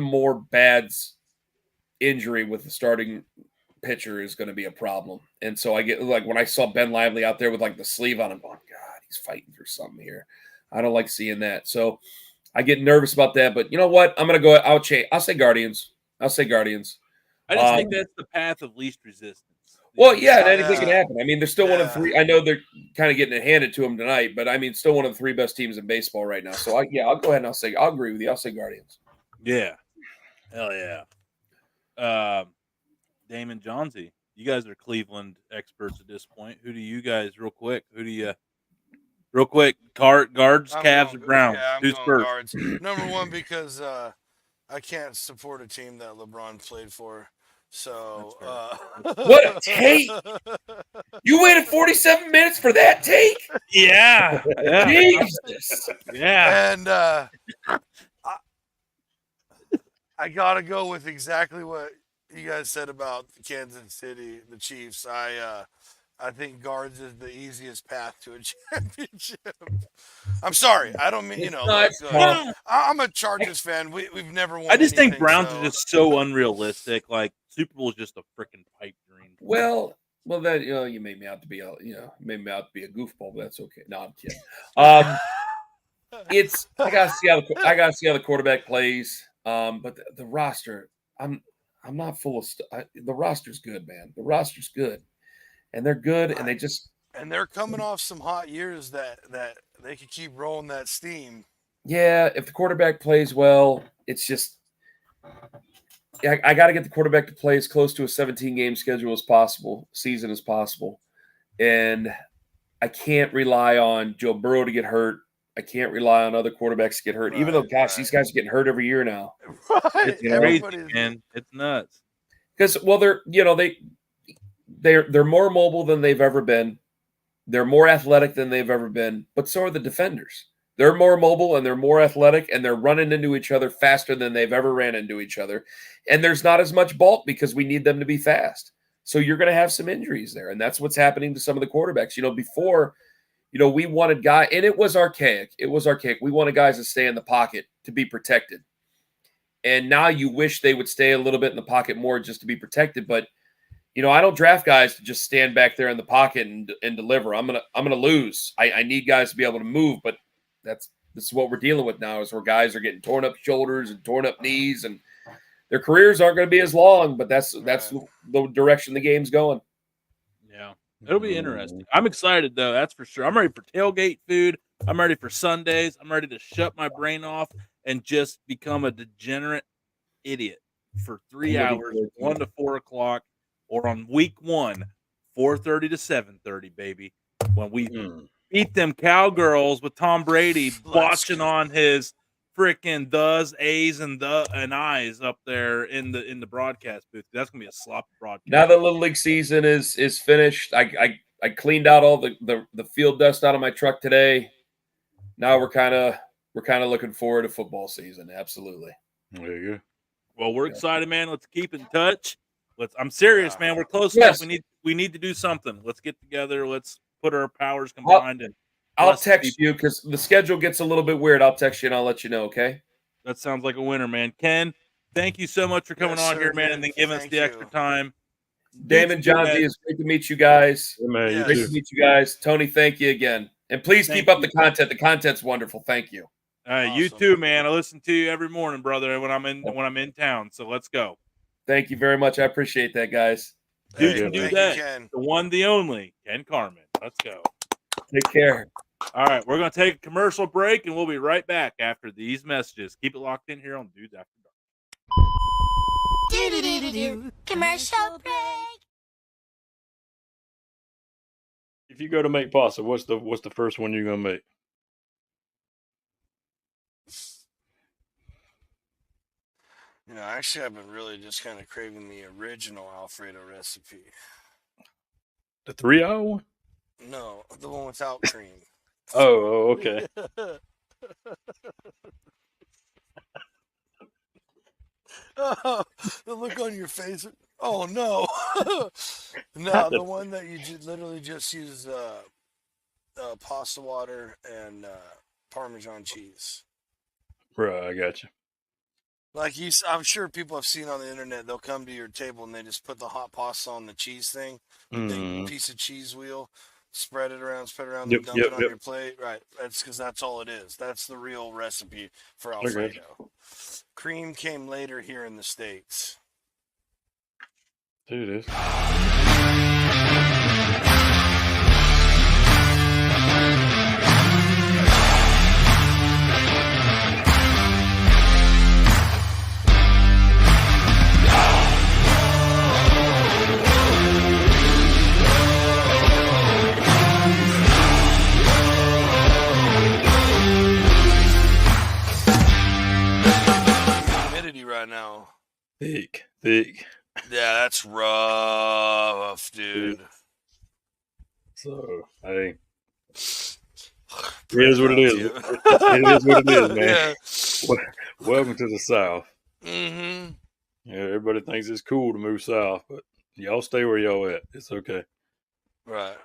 more bad injury with the starting pitcher is going to be a problem. And so I get like when I saw Ben Lively out there with like the sleeve on him, going, God, he's fighting for something here. I don't like seeing that. So I get nervous about that. But you know what? I'm going to go. I'll say Guardians. I just think that's the path of least resistance. Well, yeah, anything can happen. I mean, they're still one of the three. I know they're kind of getting it handed to them tonight, but I mean, still one of the 3 best teams in baseball right now. So, I'll go ahead and I'll agree with you. I'll say Guardians. Yeah. Hell yeah. Damon Johnsey. You guys are Cleveland experts at this point. Who do you guys, real quick? Real quick, guards, Cavs, or Browns? Yeah, I'm Who's going first? guards. Number one, because I can't support a team that LeBron played for. So, What a take! You waited 47 minutes for that take? Yeah. Jesus. Yeah. And I got to go with exactly what you guys said about Kansas City, the Chiefs. I think guards is the easiest path to a championship. I'm sorry. I don't mean, I'm a Chargers fan. We've never won. I just think anything, Browns so. are just so unrealistic. Like Super Bowl is just a freaking pipe dream. Well, that you made me out to be a goofball, but that's okay. No, I'm kidding. I gotta see how the quarterback plays. But the roster, I'm not full of the roster's good, man. The roster's good, and they're good, and they're coming off some hot years that they could keep rolling that steam. Yeah, if the quarterback plays well, it's just I got to get the quarterback to play as close to a 17-game season as possible, and I can't rely on Joe Burrow to get hurt. I can't rely on other quarterbacks to get hurt, even though, these guys are getting hurt every year now. Right, crazy, man. It's nuts. Because they're more mobile than they've ever been. They're more athletic than they've ever been, but so are the defenders. They're more mobile and they're more athletic, and they're running into each other faster than they've ever ran into each other. And there's not as much bulk because we need them to be fast. So you're going to have some injuries there, and that's what's happening to some of the quarterbacks. Before, we wanted guys, and it was archaic. We wanted guys to stay in the pocket to be protected. And now you wish they would stay a little bit in the pocket more just to be protected. But, I don't draft guys to just stand back there in the pocket and deliver. I'm gonna lose. I need guys to be able to move, but this is what we're dealing with now, is where guys are getting torn up shoulders and torn up knees, and their careers aren't going to be as long, but that's the direction the game's going. Yeah. It'll be interesting. I'm excited, though. That's for sure. I'm ready for tailgate food. I'm ready for Sundays. I'm ready to shut my brain off and just become a degenerate idiot for 3 hours, 1 to 4 o'clock, or on week 1, 4:30 to 7:30, baby. When we beat them Cowgirls with Tom Brady botching on his freaking does, A's, and I's up there in the broadcast booth. That's gonna be a sloppy broadcast. Now the Little League season is finished. I cleaned out all the field dust out of my truck today. Now we're kind of looking forward to football season. Absolutely. There you go. Well, we're excited, man. Let's keep in touch. I'm serious, man. We're close Yes. enough. We need to do something. Let's get together. Let's put our powers combined. I'll text you because the schedule gets a little bit weird. I'll text you and I'll let you know, okay? That sounds like a winner, man. Ken, thank you so much for coming on here, man, and then giving us the extra time. Damon, John Z, it's great to meet you guys. Yeah, man, Great to meet you guys. Tony, thank you again. And please keep up the content. The content's wonderful. Thank you. Awesome. You too, man. I listen to you every morning, brother, when I'm in town. So let's go. Thank you very much. I appreciate that, guys. Dude, you do that. The one, the only, Ken Carman. Let's go. Take care. All right, we're going to take a commercial break, and we'll be right back after these messages. Keep it locked in here on Dudes After Dark. Commercial break. If you go to make pasta, what's the first one you're gonna make? Actually, I've been really just kind of craving the original Alfredo recipe. The 3-hour one? No, the one without cream. Oh, okay. Oh, the look on your face. Oh, no. No, the one that you literally just use pasta water and Parmesan cheese. Right, I got you. Like I'm sure people have seen on the internet, they'll come to your table and they just put the hot pasta on the cheese thing, big piece of cheese wheel, spread it around, and dump it on your plate. Right. That's because that's all it is. That's the real recipe for Alfredo. Okay. Cream came later here in the States. Dude, it is. thick. Yeah, that's rough, dude. So, hey, it Pray is what it down is. to you. It is what it is, man. Yeah. Welcome to the South. Mm-hmm. Yeah, everybody thinks it's cool to move south, but y'all stay where y'all at. It's okay. Right.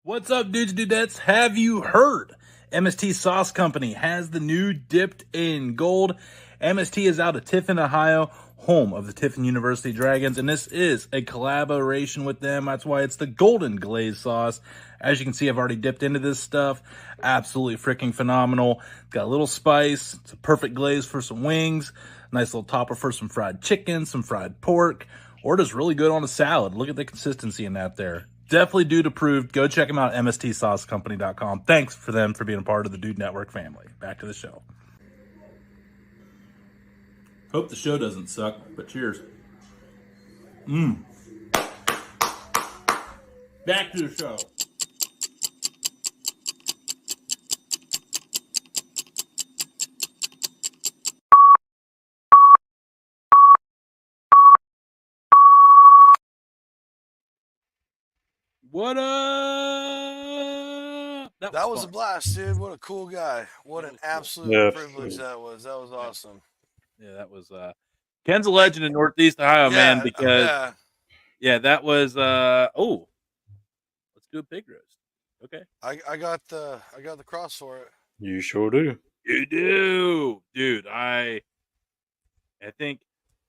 What's up, dudes, dudettes? Have you heard? MST Sauce Company has the new Dipped in Gold. MST is out of Tiffin, Ohio, home of the Tiffin University Dragons, and this is a collaboration with them. That's why it's the Golden Glaze sauce. As you can see, I've already dipped into this stuff. Absolutely freaking phenomenal. It's got a little spice. It's a perfect glaze for some wings. Nice little topper for some fried chicken, some fried pork, or just really good on a salad. Look at the consistency in that there. Definitely dude approved. Go check them out at mstsaucecompany.com. Thanks for them for being a part of the Dude Network family. Back to the show. Hope the show doesn't suck, but cheers. Back to the show. What up? That was a fun. blast, dude. What a cool guy. What an absolute Yeah, privilege that was. That was awesome. Yeah, that was Ken's a legend in Northeast Ohio, man, Yeah, because that was let's do a pig roast. Okay. I got the cross for it. You sure do. You do. Dude, I think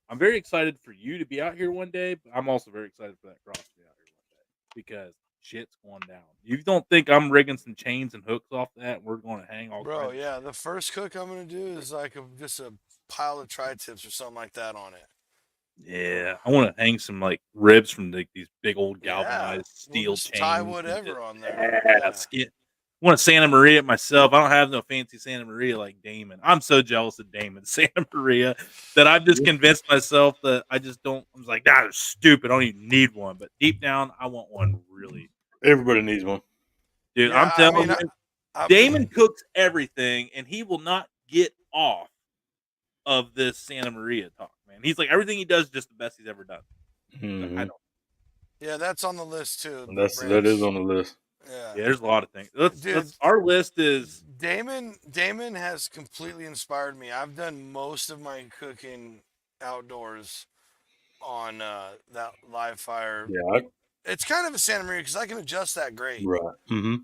I'm very excited for you to be out here one day, but I'm also very excited for that cross to be out here one day because shit's going down. You don't think I'm rigging some chains and hooks off that and we're going to hang all Bro, kinds yeah, the first cook I'm gonna do is like just a pile of tri-tips or something like that on it. Yeah, I want to hang some like ribs from these big old galvanized We'll steel just chains. tie and whatever just- on there. Yeah, Yeah. skin. I want to Santa Maria it myself. I don't have no fancy Santa Maria like Damon. I'm so jealous of Damon Santa Maria that I've just convinced myself that I just don't. I was like, nah, they're stupid. I don't even need one. But deep down, I want one really. Everybody needs one. Dude, Yeah, I'm telling you, I've Damon been- cooks everything, and he will not get off of this Santa Maria talk, man. He's like, everything he does is just the best he's ever done. Mhm. I don't. Yeah, that's on the list too. That is on the list. Yeah. Yeah, there's a lot of things. Dude. Our list is Damon has completely inspired me. I've done most of my cooking outdoors on that live fire. Yeah, It's kind of a Santa Maria because I can adjust that great. right. Mm-hmm.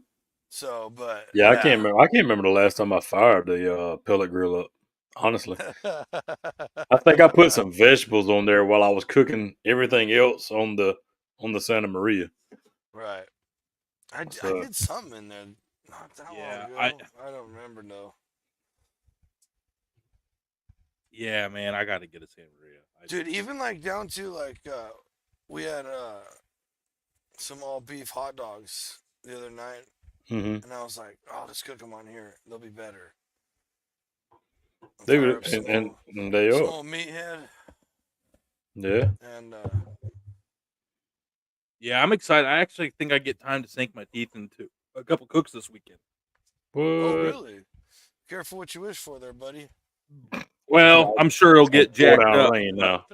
So, but Yeah, I can't remember. I can't remember the last time I fired the pellet grill up. Honestly, I think I put some vegetables on there while I was cooking everything else on the Santa Maria. Right. I So- did something in there not that Yeah, long ago. I don't remember though. yeah, man. I got to get a Santa Maria. Dude, even like down to like we had some all beef hot dogs the other night, Mm-hmm. and I was like, "Oh, let's cook them on here. They'll be better." They Fire would, up some and old- they some are. old meathead, Yeah. and Yeah, I'm excited. I actually think I get time to sink my teeth into a couple cooks this weekend. What? oh really? Careful what you wish for, there, buddy. Well, I'm sure it'll get Pour jacked down up. rain now.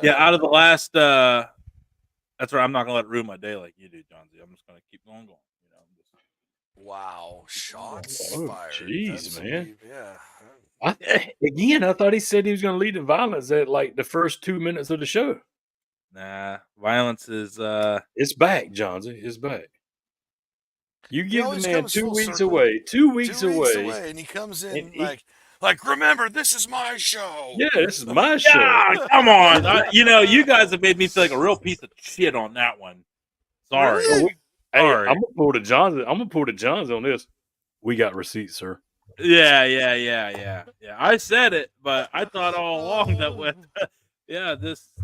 Yeah, out of the last, that's right. I'm not gonna let it ruin my day like you do, John Z. I'm just gonna keep going. You know, I'm just, Wow, shots Oh, fired. jeez, That's man. deep, yeah. I thought he said he was going to lead in violence at like the first 2 minutes of the show. nah, violence is. It's back, Johnsy. It's back. You give the always man comes 2 full weeks circle. away. 2 weeks 2 weeks away. away, and he comes in and he- like, remember, this is my show. Yeah, this is my show. Yeah, come on. You know, you guys have made me feel like a real piece of shit on that one. Sorry. Really? Hey, Sorry. I'm gonna pull the Johns on this. We got receipts, sir. Yeah. I said it, but I thought all along that with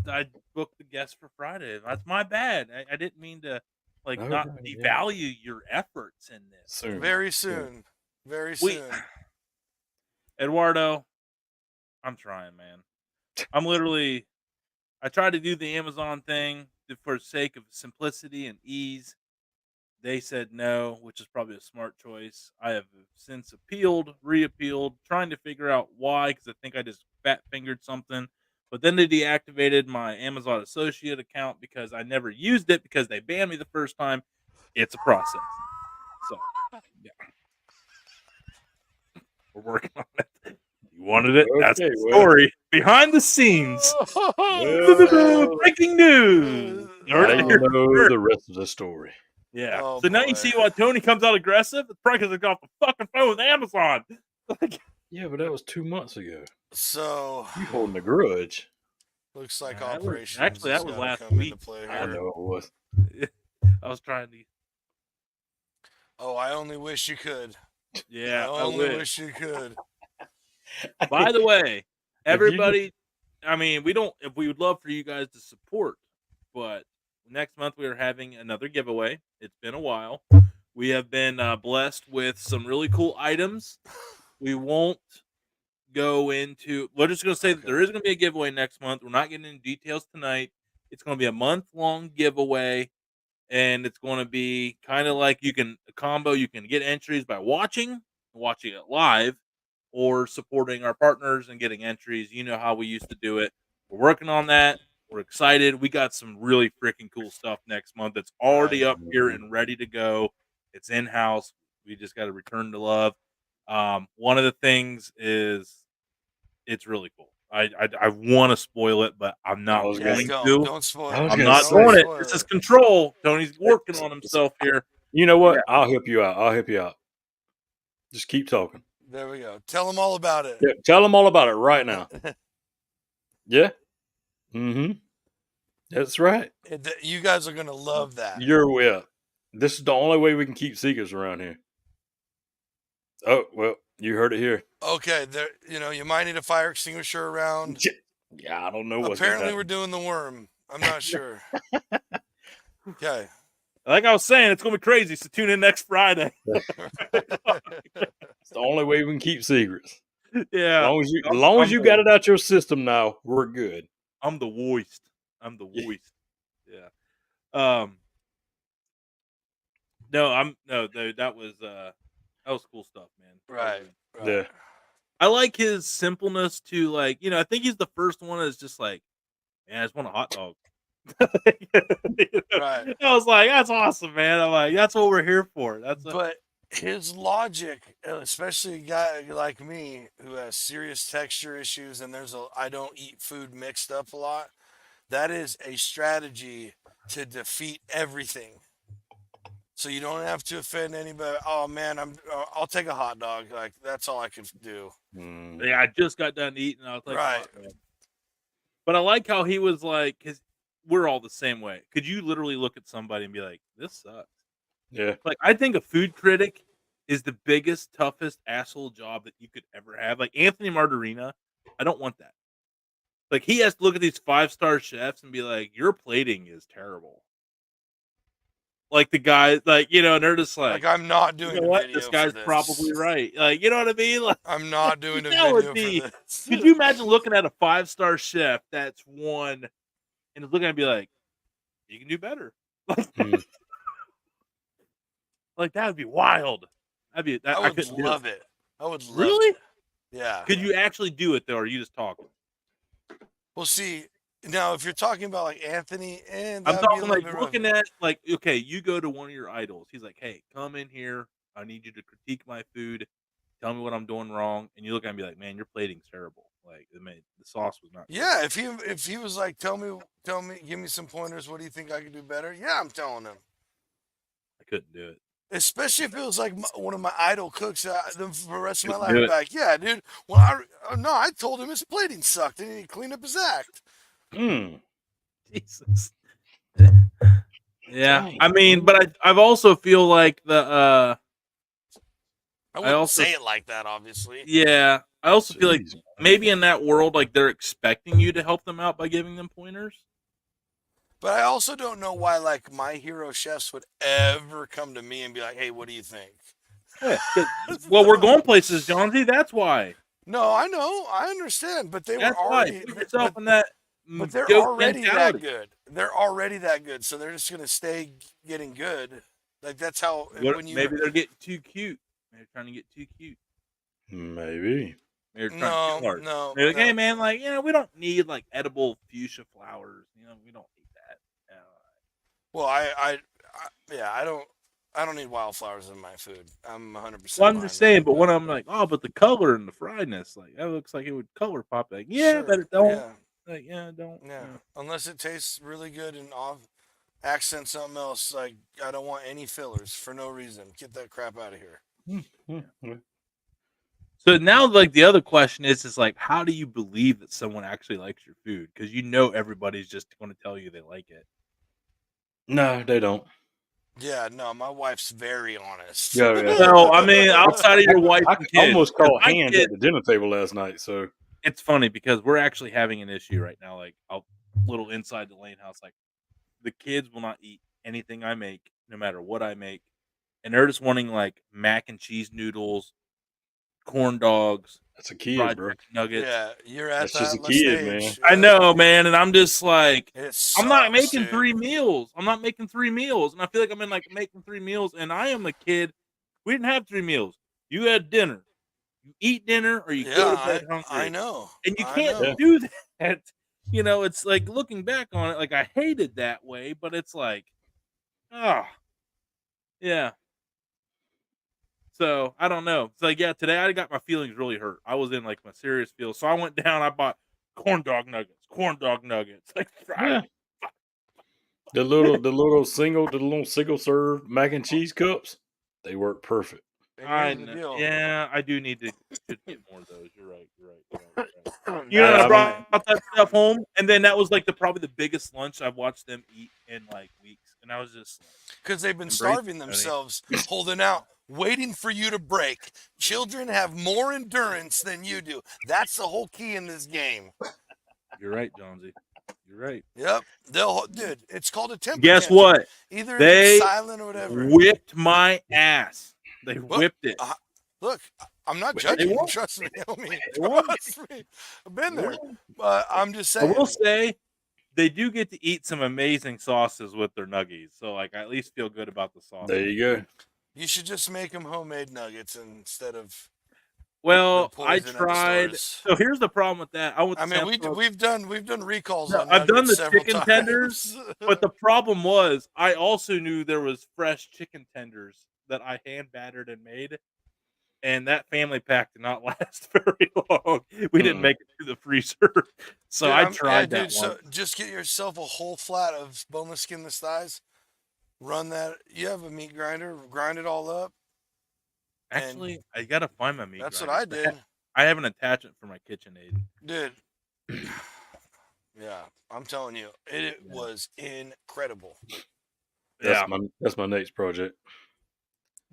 I booked the guest for Friday. That's my bad. I didn't mean to not Okay, yeah. devalue your efforts in this. Soon. Very soon. Very We- soon. Eduardo, I'm trying, man. I tried to do the Amazon thing for the sake of simplicity and ease. They said no, which is probably a smart choice. I have since reappealed, trying to figure out why, because I think I just fat fingered something But then they deactivated my Amazon Associate account because I never used it because they banned me the first time. It's a process. So, yeah. We're working on it. You wanted it? That's Okay, the well. story behind the scenes. Well, Breaking news. You heard now it you here know first. the rest of the story. Yeah. Oh, So now boy. you see why Tony comes out aggressive. It's probably because I got off the fucking phone with Amazon. Like, Yeah, but that was 2 months ago. So You holding a grudge. looks like That was- operations actually, that has was gotta last come week. into play I here. know it was. I was trying to. Oh, I only wish you could. Yeah, I I only wish. wish you could. By the way, you everybody, I mean, we would love for you guys to support, but next month we are having another giveaway. It's been a while. We have been blessed with some really cool items. We won't go into, we're just going to say that there is going to be a giveaway next month. We're not getting into details tonight. It's going to be a month-long giveaway, and it's going to be kind of like a combo. You can get entries by watching it live, or supporting our partners and getting entries. You know how we used to do it. We're working on that. We're excited. We got some really freaking cool stuff next month that's already up here and ready to go. It's in house. We just got to return to love. One of the things is it's really cool. I want to spoil it, but I'm not was going gonna- to. Don't spoil I it. was I'm gonna not say- doing it. spoil This is control. Tony's working on himself here. You know what? Yeah. I'll help you out. I'll help you out. Just keep talking. There we go. Tell them all about it. Yeah, tell them all about it right now. Yeah. Mm-hmm. That's right. You guys are gonna love that. This is the only way we can keep secrets around here. Oh, well, you heard it here. Okay, there. You might need a fire extinguisher around. Yeah, I don't know what's Apparently, gonna we're doing the worm. I'm not sure. Okay. Like I was saying, it's gonna be crazy. So tune in next Friday. It's the only way we can keep secrets. Yeah. As long as you got it out your system now, we're good. I'm the worst. I'm the Yeah. worst. Yeah. That was cool stuff, man. Right. Yeah. I like his simpleness to I think he's the first one that's just like, man, I just want a hot dog. Right. I was like, that's awesome, man. I'm like, that's what we're here for. But his logic, especially a guy like me who has serious texture issues, and I don't eat food mixed up a lot. That is a strategy to defeat everything. So you don't have to offend anybody. Oh man, I'll take a hot dog. Like that's all I can do. Yeah, I just got done eating. I was like, Right. But I like how he was like, because we're all the same way. Could you literally look at somebody and be like, this sucks? Yeah. Like, I think a food critic is the biggest, toughest asshole job that you could ever have. Like Anthony Margarina, I don't want that. Like he has to look at these 5-star chefs and be like, your plating is terrible. Like the guy, and they're just like I'm not doing you know a what? video This guy's for this. probably right. Like, you know what I mean? Like, I'm not doing a that would video be- for this. could you imagine looking at a 5-star chef that's won and looking at it and be like, you can do better. Mm. Like that would be wild. I would couldn't do love it. I would love Really? it. Yeah. Could you actually do it though, or are you just talking? Well, see, now if you're talking about like Anthony, I'm that'd be a talking little like bit looking rough. at like, okay, you go to one of your idols. He's like, hey, come in here. I need you to critique my food. Tell me what I'm doing wrong. And you look at him and be like, man, your plating's terrible. Like, the sauce was not. Yeah, if he was like, tell me, give me some pointers. What do you think I could do better? Yeah, I'm telling him. I couldn't do it. Especially if it was like one of my idol cooks for the rest of my Just life. do I'd it. be like, yeah, dude. Well, I told him his plating sucked, and he cleaned up his act. Jesus. Yeah, Dang. I mean, but I've also feel like I wouldn't also- say it like that, obviously. yeah, I also feel like Jeez. maybe in that world, like they're expecting you to help them out by giving them pointers. But I also don't know why like my hero chefs would ever come to me and be like, hey, what do you think? Well, we're going places, Johnsy. That's why. No, I know, I understand, but they That's were why. already. Put yourself in that. But they're goat already mentality. that good. They're already that good, so they're just gonna stay getting good. Like that's how What- when you maybe they're getting too cute. They're trying to get too cute. Maybe. They're trying too hard. No, They're like, no. hey man, like we don't need like edible fuchsia flowers. We don't need that. Well, I don't need wildflowers in my food. I'm 100%. Well, I'm just saying, but when I'm like, like, oh, but the color and the friedness, like that looks like it would color pop. Like, yeah, sure, but it don't. yeah, Like, yeah, don't. yeah. Unless it tastes really good and off accent something else, like I don't want any fillers for no reason. Get that crap out of here. So now, like the other question is like, how do you believe that someone actually likes your food? Because everybody's just going to tell you they like it. No, they don't. Yeah, no, my wife's very honest. Yeah. So I mean, outside of your wife I and kids, almost caught my hands kid- at the dinner table last night. So it's funny because we're actually having an issue right now. Like a little inside the Lane house, like the kids will not eat anything I make, no matter what I make, and they're just wanting like mac and cheese noodles, corn dogs, that's a kid, fried bro. chicken nuggets. Yeah, you're at That's just that a kid, stage. man. I Yeah. know, man, and I'm just like, It I'm not sucks, making dude. 3 meals. I'm not making 3 meals, and I feel like I'm in like making 3 meals, and I am a kid. We didn't have 3 meals. You had dinner. You eat dinner, or you go to bed hungry. I know. And you I can't know. do that. It's like looking back on it, like I hated that way, but it's like, yeah. So I don't know. It's like, yeah, today I got my feelings really hurt. I was in like my serious feels. So I went down, I bought corn dog nuggets. Like fried. Yeah. The little single serve mac and cheese cups, they work perfect. And I here's the know. deal. Yeah, I do need to should get more of those. You're right. I Yeah, brought that stuff home, and then that was like probably the biggest lunch I've watched them eat in like weeks, and I was just like, Because they've been Embrace starving it, buddy. themselves, holding out, waiting for you to break. Children have more endurance than you do. That's the whole key in this game. you're right, Jonesy. You're right. Yep. Dude, it's called a temper Guess tantrum. what? Either They it's silent or whatever. Whipped my ass. They Well, whipped it. Look, I'm not They judging. won. Trust me. They won. Trust me. I've been there. But I'm just I saying. will say they do get to eat some amazing sauces with their nuggies, so like I at least feel good about the sauce. There you go. You should just make them homemade nuggets instead of. Well, the I poison at the tried. stores. So here's the problem with that. I mean, we've done recalls No, on I've done nuggets the several chicken times. tenders, but the problem was I also knew there was fresh chicken tenders that I hand battered and made, and that family pack did not last very long. We didn't make it to the freezer, so Dude, I tried that dude, so one. just get yourself a whole flat of boneless skinless thighs. Run that. You have a meat grinder. Grind it all up. Actually, I gotta find my meat. That's grinder. what I did, I have an attachment for my KitchenAid. dude. Yeah, I'm telling you, it was incredible. That's my next project.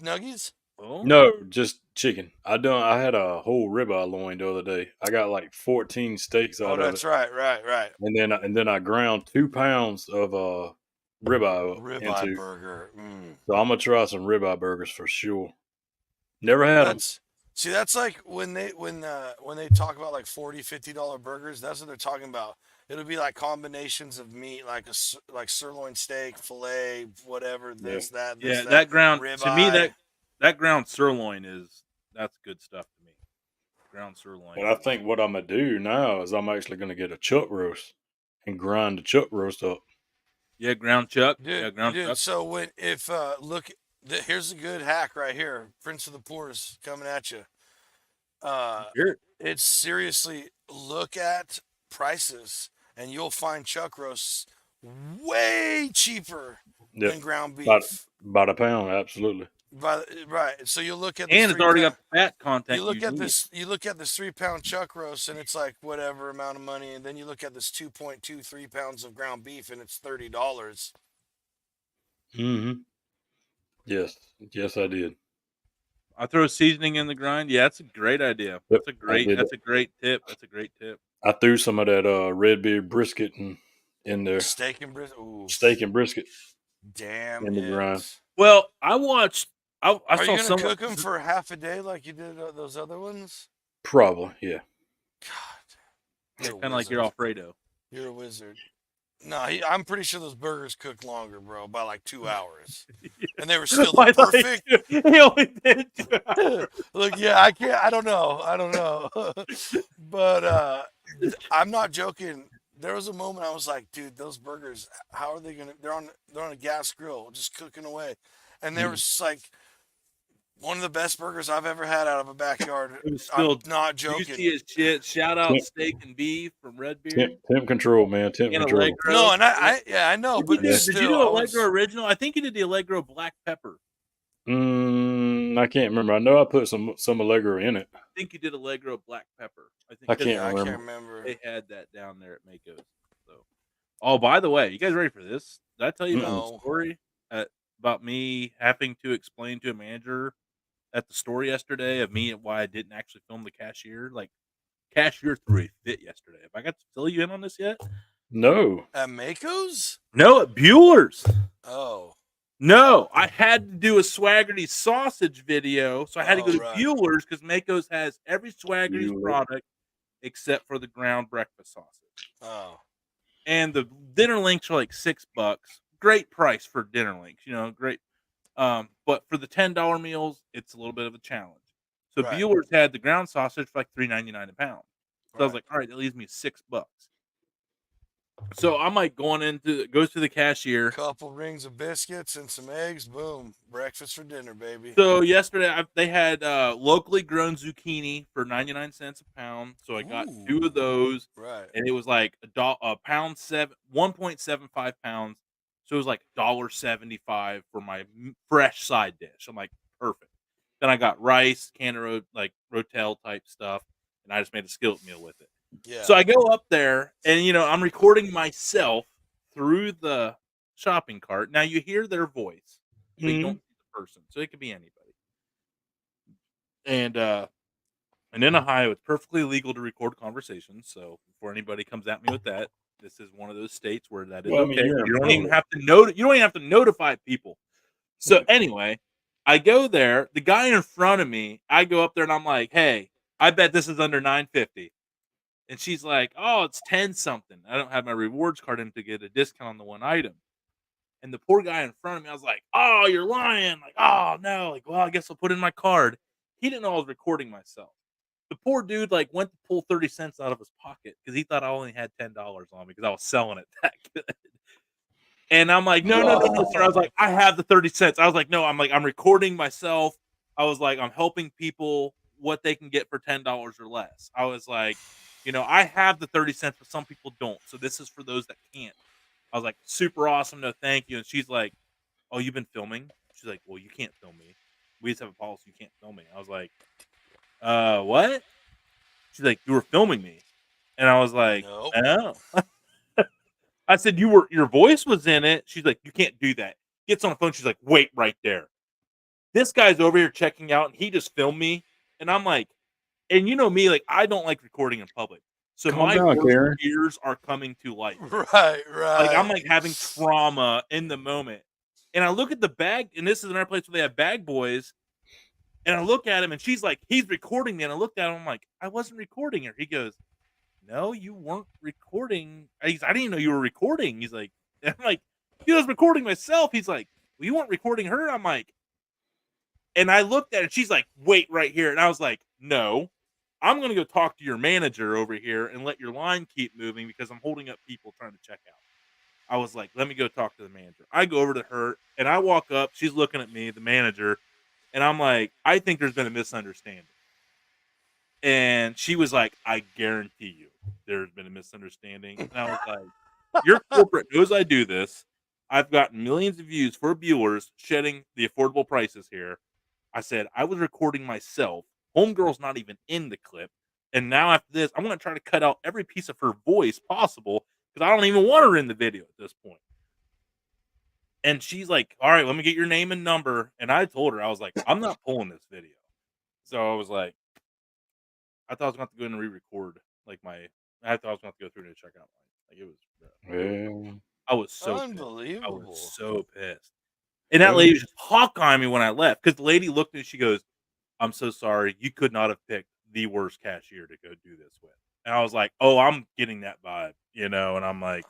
Nuggies? Oh? No, just chicken. I had a whole ribeye loin the other day. I got like 14 steaks out of that's it. right. And then I ground 2 pounds of ribeye Ribeye burger. So I'm gonna try some ribeye burgers for sure. Never had them. See, that's like when they talk about like $40-$50 burgers. That's what they're talking about. It'll be like combinations of meat, like like sirloin steak, fillet, whatever. This, that. This, that. That ground ribeye. to me that ground sirloin that's good stuff to me. Ground sirloin. But I think what I'm gonna do now is I'm actually gonna get a chuck roast and grind the chuck roast up. Yeah, ground chuck. Dude, ground chuck. So here's a good hack right here. Prince of the Poor's coming at you. It's seriously, look at prices and you'll find chuck roasts way cheaper than ground beef. By the pound, absolutely. Right. So you look at and it's already got fat content. You look at this 3-pound chuck roast and it's like whatever amount of money, and then you look at this 2.23 pounds of ground beef and it's $30. Mm-hmm. Yes, I did. I throw seasoning in the grind. Yeah, that's a great idea. Yep, That's a great tip. I threw some of that red beard brisket in there. Steak and brisket. Ooh. Steak and brisket. Damn in the grind. Well, I watched. I Are saw you gonna someone cook them for half a day like you did those other ones? Probably, yeah. God, kind of like your Alfredo. You're a wizard. No, I'm pretty sure those burgers cooked longer, bro, by like 2 hours, and they were still the I thought perfect. he only did 2 hours. Look, yeah, I can't. I don't know, but I'm not joking. There was a moment I was like, dude, those burgers, how are they gonna? They're on a gas grill, just cooking away, and they were Mm. just like one of the best burgers I've ever had out of a backyard. It was I'm still not joking. juicy as shit. Shout out Temp, Steak and Beef from Red temp, Beard temp control, man. Temp and control. Allegro. No, and yeah, I know, Did you but do? Yeah. Did you still, do I Allegro was. original? I think you did the Allegro Black Pepper. I can't remember. I know I put some Allegro in it. I think you did Allegro Black Pepper. I think I 'cause can't Yeah, I can't remember. remember. they had that down there at Mako's. So, oh, by the way, you guys ready for this? Did I tell you about the No. story about me having to explain to a manager at the store yesterday of me and why I didn't actually film the cashier? Like, cashier threw a fit yesterday. Have I got to fill you in on this yet? No. At Mako's? No, at Bueller's. Oh. No, I had to do a Swaggerty sausage video, so I had to go Oh, to right. Bueller's because Mako's has every Swaggerty's Bueller. product except for the ground breakfast sausage. Oh. And the dinner links are like $6. Great price for dinner links, great. But for the $10 meals, it's a little bit of a challenge. So Right. Bueller's had the ground sausage for like $3.99 a pound. So I was Right. like, all right, that leaves me $6. So I'm like goes to the cashier. Couple rings of biscuits and some eggs. Boom. Breakfast for dinner, baby. So yesterday they had locally grown zucchini for 99 cents a pound. So I got Ooh. 2 of those, Right. and it was like a pound 1.75 pounds. So it was like $1.75 for my fresh side dish. I'm like, perfect. Then I got rice, can of rotel type stuff, and I just made a skillet meal with it. Yeah. So I go up there, and I'm recording myself through the shopping cart. Now you hear their voice, but you don't see the person, so it could be anybody. And in Ohio, it's perfectly legal to record conversations. So before anybody comes at me with that, this is one of those states where that is Well, I mean, okay. you're in You don't even public. have to You don't even have to notify people. So anyway, I go there. The guy in front of me, I go up there and I'm like, "Hey, I bet this is under $9.50." And she's like, "Oh, it's 10 something. I don't have my rewards card in to get a discount on the one item." And the poor guy in front of me, I was like, "Oh, you're lying." Like, "Oh, no." Like, "Well, I guess I'll put in my card." He didn't know I was recording myself. The poor dude went to pull 30 cents out of his pocket because he thought I only had $10 on me because I was selling it that good. And I'm like, "No, no, no, no, sir." I was like, "I have the 30 cents." I was like, "No," I'm recording myself. I was like, "I'm helping people what they can get for $10 or less." I was like, "I have the 30 cents, but some people don't. So this is for those that can't." I was like, "Super awesome. No, thank you." And she's like, "Oh, you've been filming?" She's like, "Well, you can't film me. We just have a policy. You can't film me." I was like, what?" She's like, "You were filming me." And I was like, Nope. "Oh." I said, your voice was in it. She's like, "You can't do that." Gets on the phone. She's like, "Wait right there." This guy's over here checking out and he just filmed me. And I'm like, and you know me, like, I don't like recording in public. So Calm my down, worst Karen. fears are coming to life. Right. Like, I'm Right. like having trauma in the moment. And I look at the bag, and this is another place where they have bag boys. And I look at him, and she's like, he's recording me. And I looked at him, I'm like, I wasn't recording her. He goes, "No, you weren't recording." I didn't even know you were recording. He's like, I'm like, "I was recording myself." He's like, "Well, you weren't recording her." I'm like, and I looked at it. She's like, "Wait right here." And I was like, "No, I'm going to go talk to your manager over here and let your line keep moving because I'm holding up people trying to check out." I was like, "Let me go talk to the manager." I go over to her and I walk up. She's looking at me, the manager, and I'm like, "I think there's been a misunderstanding." And she was like, "I guarantee you there's been a misunderstanding." And I was like, "Your corporate knows I do this. I've gotten millions of views for Bueller's shedding the affordable prices here." I said, "I was recording myself. Homegirl's not even in the clip. And now after this, I'm going to try to cut out every piece of her voice possible because I don't even want her in the video at this point." And she's like, "All right, let me get your name and number." And I told her, I was like, "I'm not pulling this video." So I was like, I thought I was going to have to go in and re-record I thought I was going to have to go through and check out it was, Yeah. I was so pissed. I was Unbelievable. so pissed. And that lady was just hawk-eyeing me when I left because the lady looked at me and she goes, "I'm so sorry. You could not have picked the worst cashier to go do this with." And I was like, "Oh, I'm getting that vibe," and I'm like,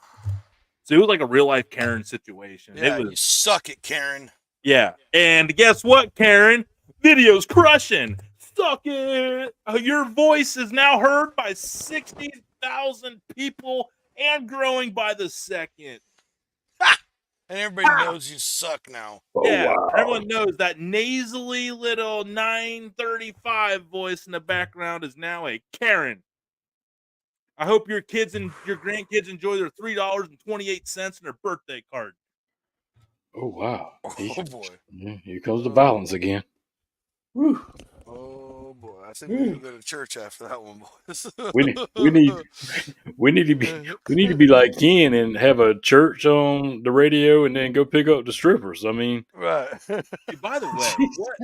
So it was like a real life Karen situation. Yeah, It you was, suck it, Karen. yeah. And guess what, Karen? Video's crushing. Suck it. Your voice is now heard by 60,000 people and growing by the second. And everybody knows you suck now. Oh, Yeah, wow. everyone knows that nasally little 935 voice in the background is now a Karen. I hope your kids and your grandkids enjoy their $3.28 in their birthday card. Oh, wow. Oh boy. Yeah, here comes the violence again. Whew. Oh boy. I think we need to go to church after that one, boys. We need to be like Ken and have a church on the radio and then go pick up the strippers. I mean, right. Hey, by the way, Jeez. what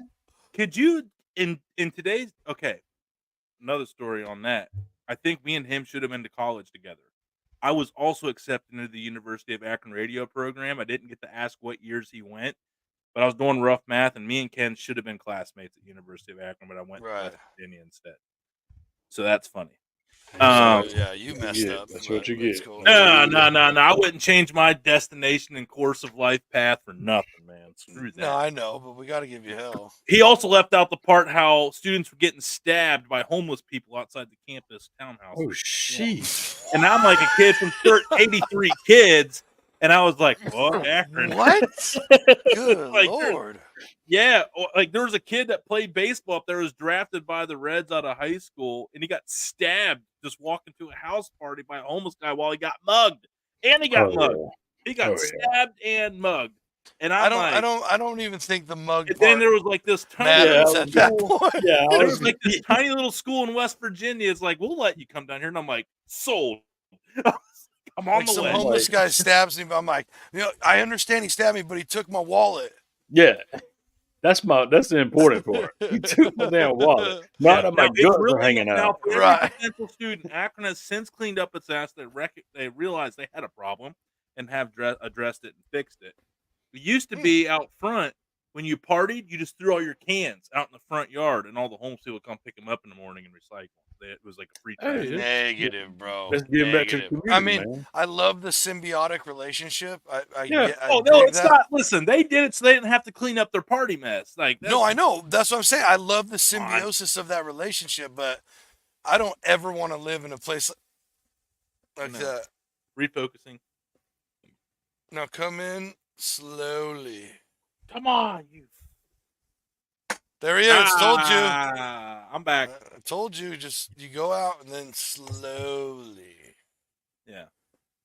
could you in today's another story on that. I think me and him should have been to college together. I was also accepted into the University of Akron radio program. I didn't get to ask what years he went, but I was doing rough math, and me and Ken should have been classmates at University of Akron, but I went to Right. West Virginia instead. So that's funny. So, yeah, you messed Yeah, up. that's what you it's get. cool. No. I wouldn't change my destination and course of life path for nothing, man. Screw that. No, I know, but we got to give you hell. He also left out the part how students were getting stabbed by homeless people outside the campus townhouse. Oh, shit. And I'm like a kid from 83 kids, and I was like, "What, Akron?" What? Good Like, Lord. Yeah, like there was a kid that played baseball up there, was drafted by the Reds out of high school, and he got stabbed just walking to a house party by a homeless guy while he got mugged, and he got mugged. Yeah. He got Oh, yeah. stabbed and mugged, and I I'm don't even think the mug And part then there was like this tiny matters little at that school. point. Yeah, There was like this tiny little school in West Virginia. It's like, we'll let you come down here, and I'm like, sold. I'm on Like the some way. homeless guy stabs me, but I'm like, I understand he stabbed me, but he took my wallet. yeah. That's the important part. He took my damn wallet. Not that my Now, it's guts are really hanging now out. for every Right. potential student. Akron has since cleaned up its ass. They realized they had a problem and have addressed it and fixed it. It used to be out front when you partied, you just threw all your cans out in the front yard, and all the homeless people would come pick them up in the morning and recycle. It was like a free trash. Hey, Negative, bro. Let's give back to the Negative. community, I mean, man. I love the symbiotic relationship. I Yeah. get, I Oh no, dig it's that. not. Listen, they did it so they didn't have to clean up their party mess. Like No, I know. That's what I'm saying. I love the symbiosis of that relationship, but I don't ever want to live in a place like No. that. refocusing. Now come in slowly. Come on, you. There he is. Told you. I'm back. I told you. Just you go out and then slowly. Yeah,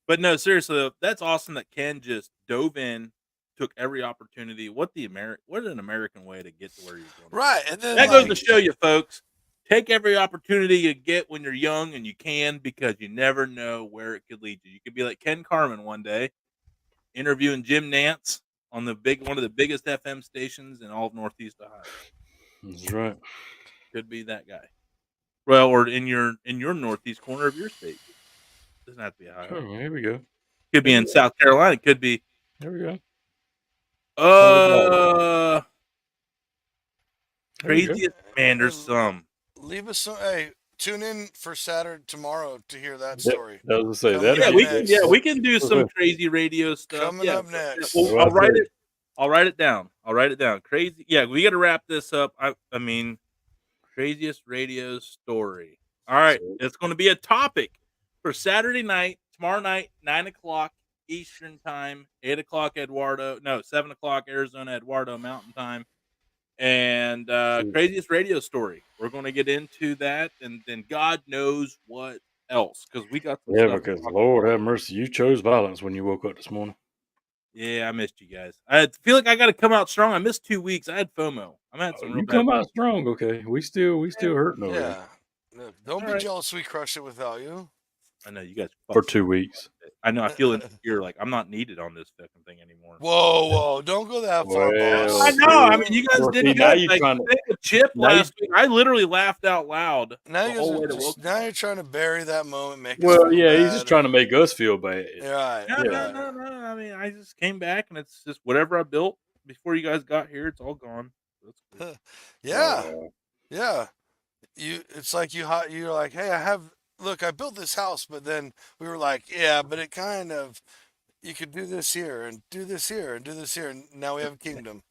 but no, seriously, though, that's awesome that Ken just dove in, took every opportunity. What an American way to get to where you're going. Right, and then That goes to like, show you, folks. Take every opportunity you get when you're young, and you can, because you never know where it could lead you. You could be like Ken Carman one day, interviewing Jim Nance on one of the biggest FM stations in all of Northeast Ohio. That's right. Could be that guy. Well, or in your northeast corner of your state. Doesn't have to be Ohio. Oh, here we go. Could be in South Carolina. Could be. There we go. Craziest man. There's some. leave us some. Hey, tune in for Saturday tomorrow to hear that story. That was to say Coming that. up next. We can do some Okay. crazy radio stuff. Coming Yeah. up next. Well, Well, I'll write it. I'll write it down. Crazy. Yeah, we got to wrap this up. I mean, craziest radio story. All right, it's going to be a topic for Saturday night, tomorrow night, 9:00 Eastern time, 8:00 7:00 Arizona Eduardo Mountain time, and craziest radio story. We're going to get into that, and then God knows what else, because we got some Yeah, stuff. because Lord have mercy, you chose violence when you woke up this morning. Yeah, I missed you guys. I feel like I got to come out strong. I missed 2 weeks. I had FOMO. I'm had some real You bad. come out strong, okay? We still hurting over here Yeah. Look, don't be Alright. jealous we crushed it without you. I know you guys for fucked 2 weeks. I know. I feel insecure. Like I'm not needed on this fucking thing anymore. Whoa, don't go that far, Well, boss. I know. I mean, you guys Well, did see, good. now you Like, trying to- take a chip now you- last week. I literally laughed out loud. Now, the you whole guys way are to just, Wilkes now Barre. you're trying to bury that moment, make us Well, feel yeah, he's bad. just trying to make us feel bad. Right. No, Yeah. no. I mean, I just came back, and it's just whatever I built before you guys got here. It's all gone. That's cool. Yeah. Yeah. It's like you're like, hey, I built this house, but then we were like, yeah, but it kind of, you could do this here and do this here and do this here, and now we have a kingdom.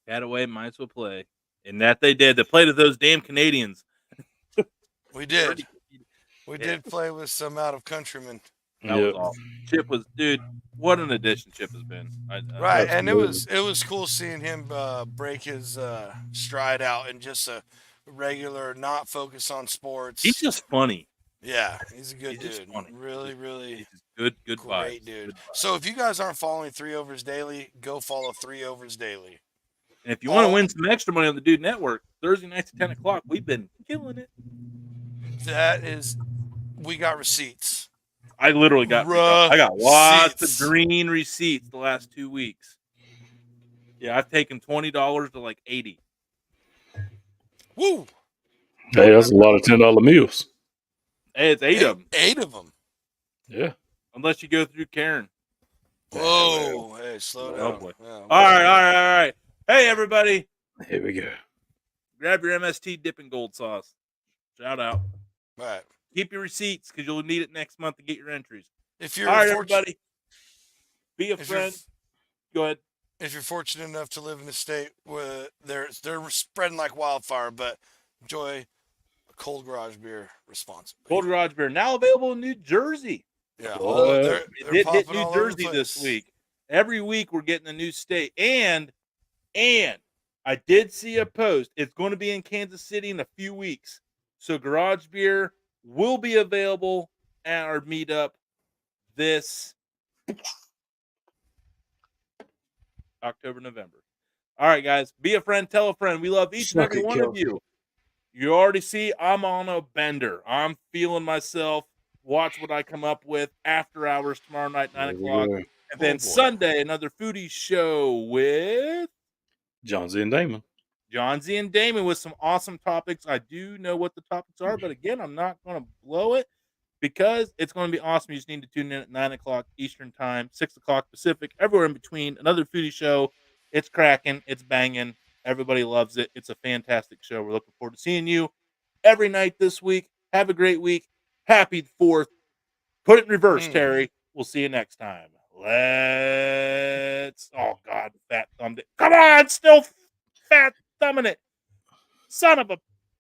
Had away, might as well play. And that they did. They played with those damn Canadians. We did. We Yeah. did play with some out of countrymen. That was awesome. Chip was, dude, what an addition Chip has been. Right, and it was cool seeing him break his stride out and just a regular, not focus on sports. He's just funny. Yeah, he's a good He's just dude. funny. Really, really He's good great vibes. dude. Good vibes. So if you guys aren't following 3 Overs Daily, go follow 3 Overs Daily. And if you want to win some extra money on the Dude Network, Thursday nights at 10 o'clock, we've been killing it. That is, we got receipts. I literally got I got lots of green receipts the last 2 weeks. Yeah, I've taken $20 to like 80. Woo! Hey, that's a lot of $10 meals. Hey, it's 8 of them. 8 of them. Yeah. Unless you go through Karen. Whoa! Hey, slow Oh down. boy. Yeah, All right. Hey, everybody. Here we go. Grab your MST dipping gold sauce. Shout out. Right. Keep your receipts because you'll need it next month to get your entries. If you're all right, everybody. Be a if friend. Go ahead. If you're fortunate enough to live in a state where they're spreading like wildfire, but enjoy a cold garage beer responsibly. Cold Garage Beer now available in New Jersey. Yeah, it did hit New Jersey this week. Every week we're getting a new state, and I did see a post. It's going to be in Kansas City in a few weeks, so Garage Beer will be available at our meetup this October, November. All right, guys, be a friend, tell a friend. We love each and every one of you. You already see I'm on a bender. I'm feeling myself. Watch what I come up with after hours tomorrow night, 9 o'clock. And then Sunday, another foodie show with John Z and Damon. John Z and Damon with some awesome topics. I do know what the topics are, but again, I'm not going to blow it because it's going to be awesome. You just need to tune in at 9 o'clock Eastern time, 6 o'clock Pacific, everywhere in between. Another foodie show. It's cracking. It's banging. Everybody loves it. It's a fantastic show. We're looking forward to seeing you every night this week. Have a great week. Happy 4th. Put it in reverse, Terry. We'll see you next time. Let's. Oh, God. Fat thumbed it. Come on. Still fat thumbing it. Son of a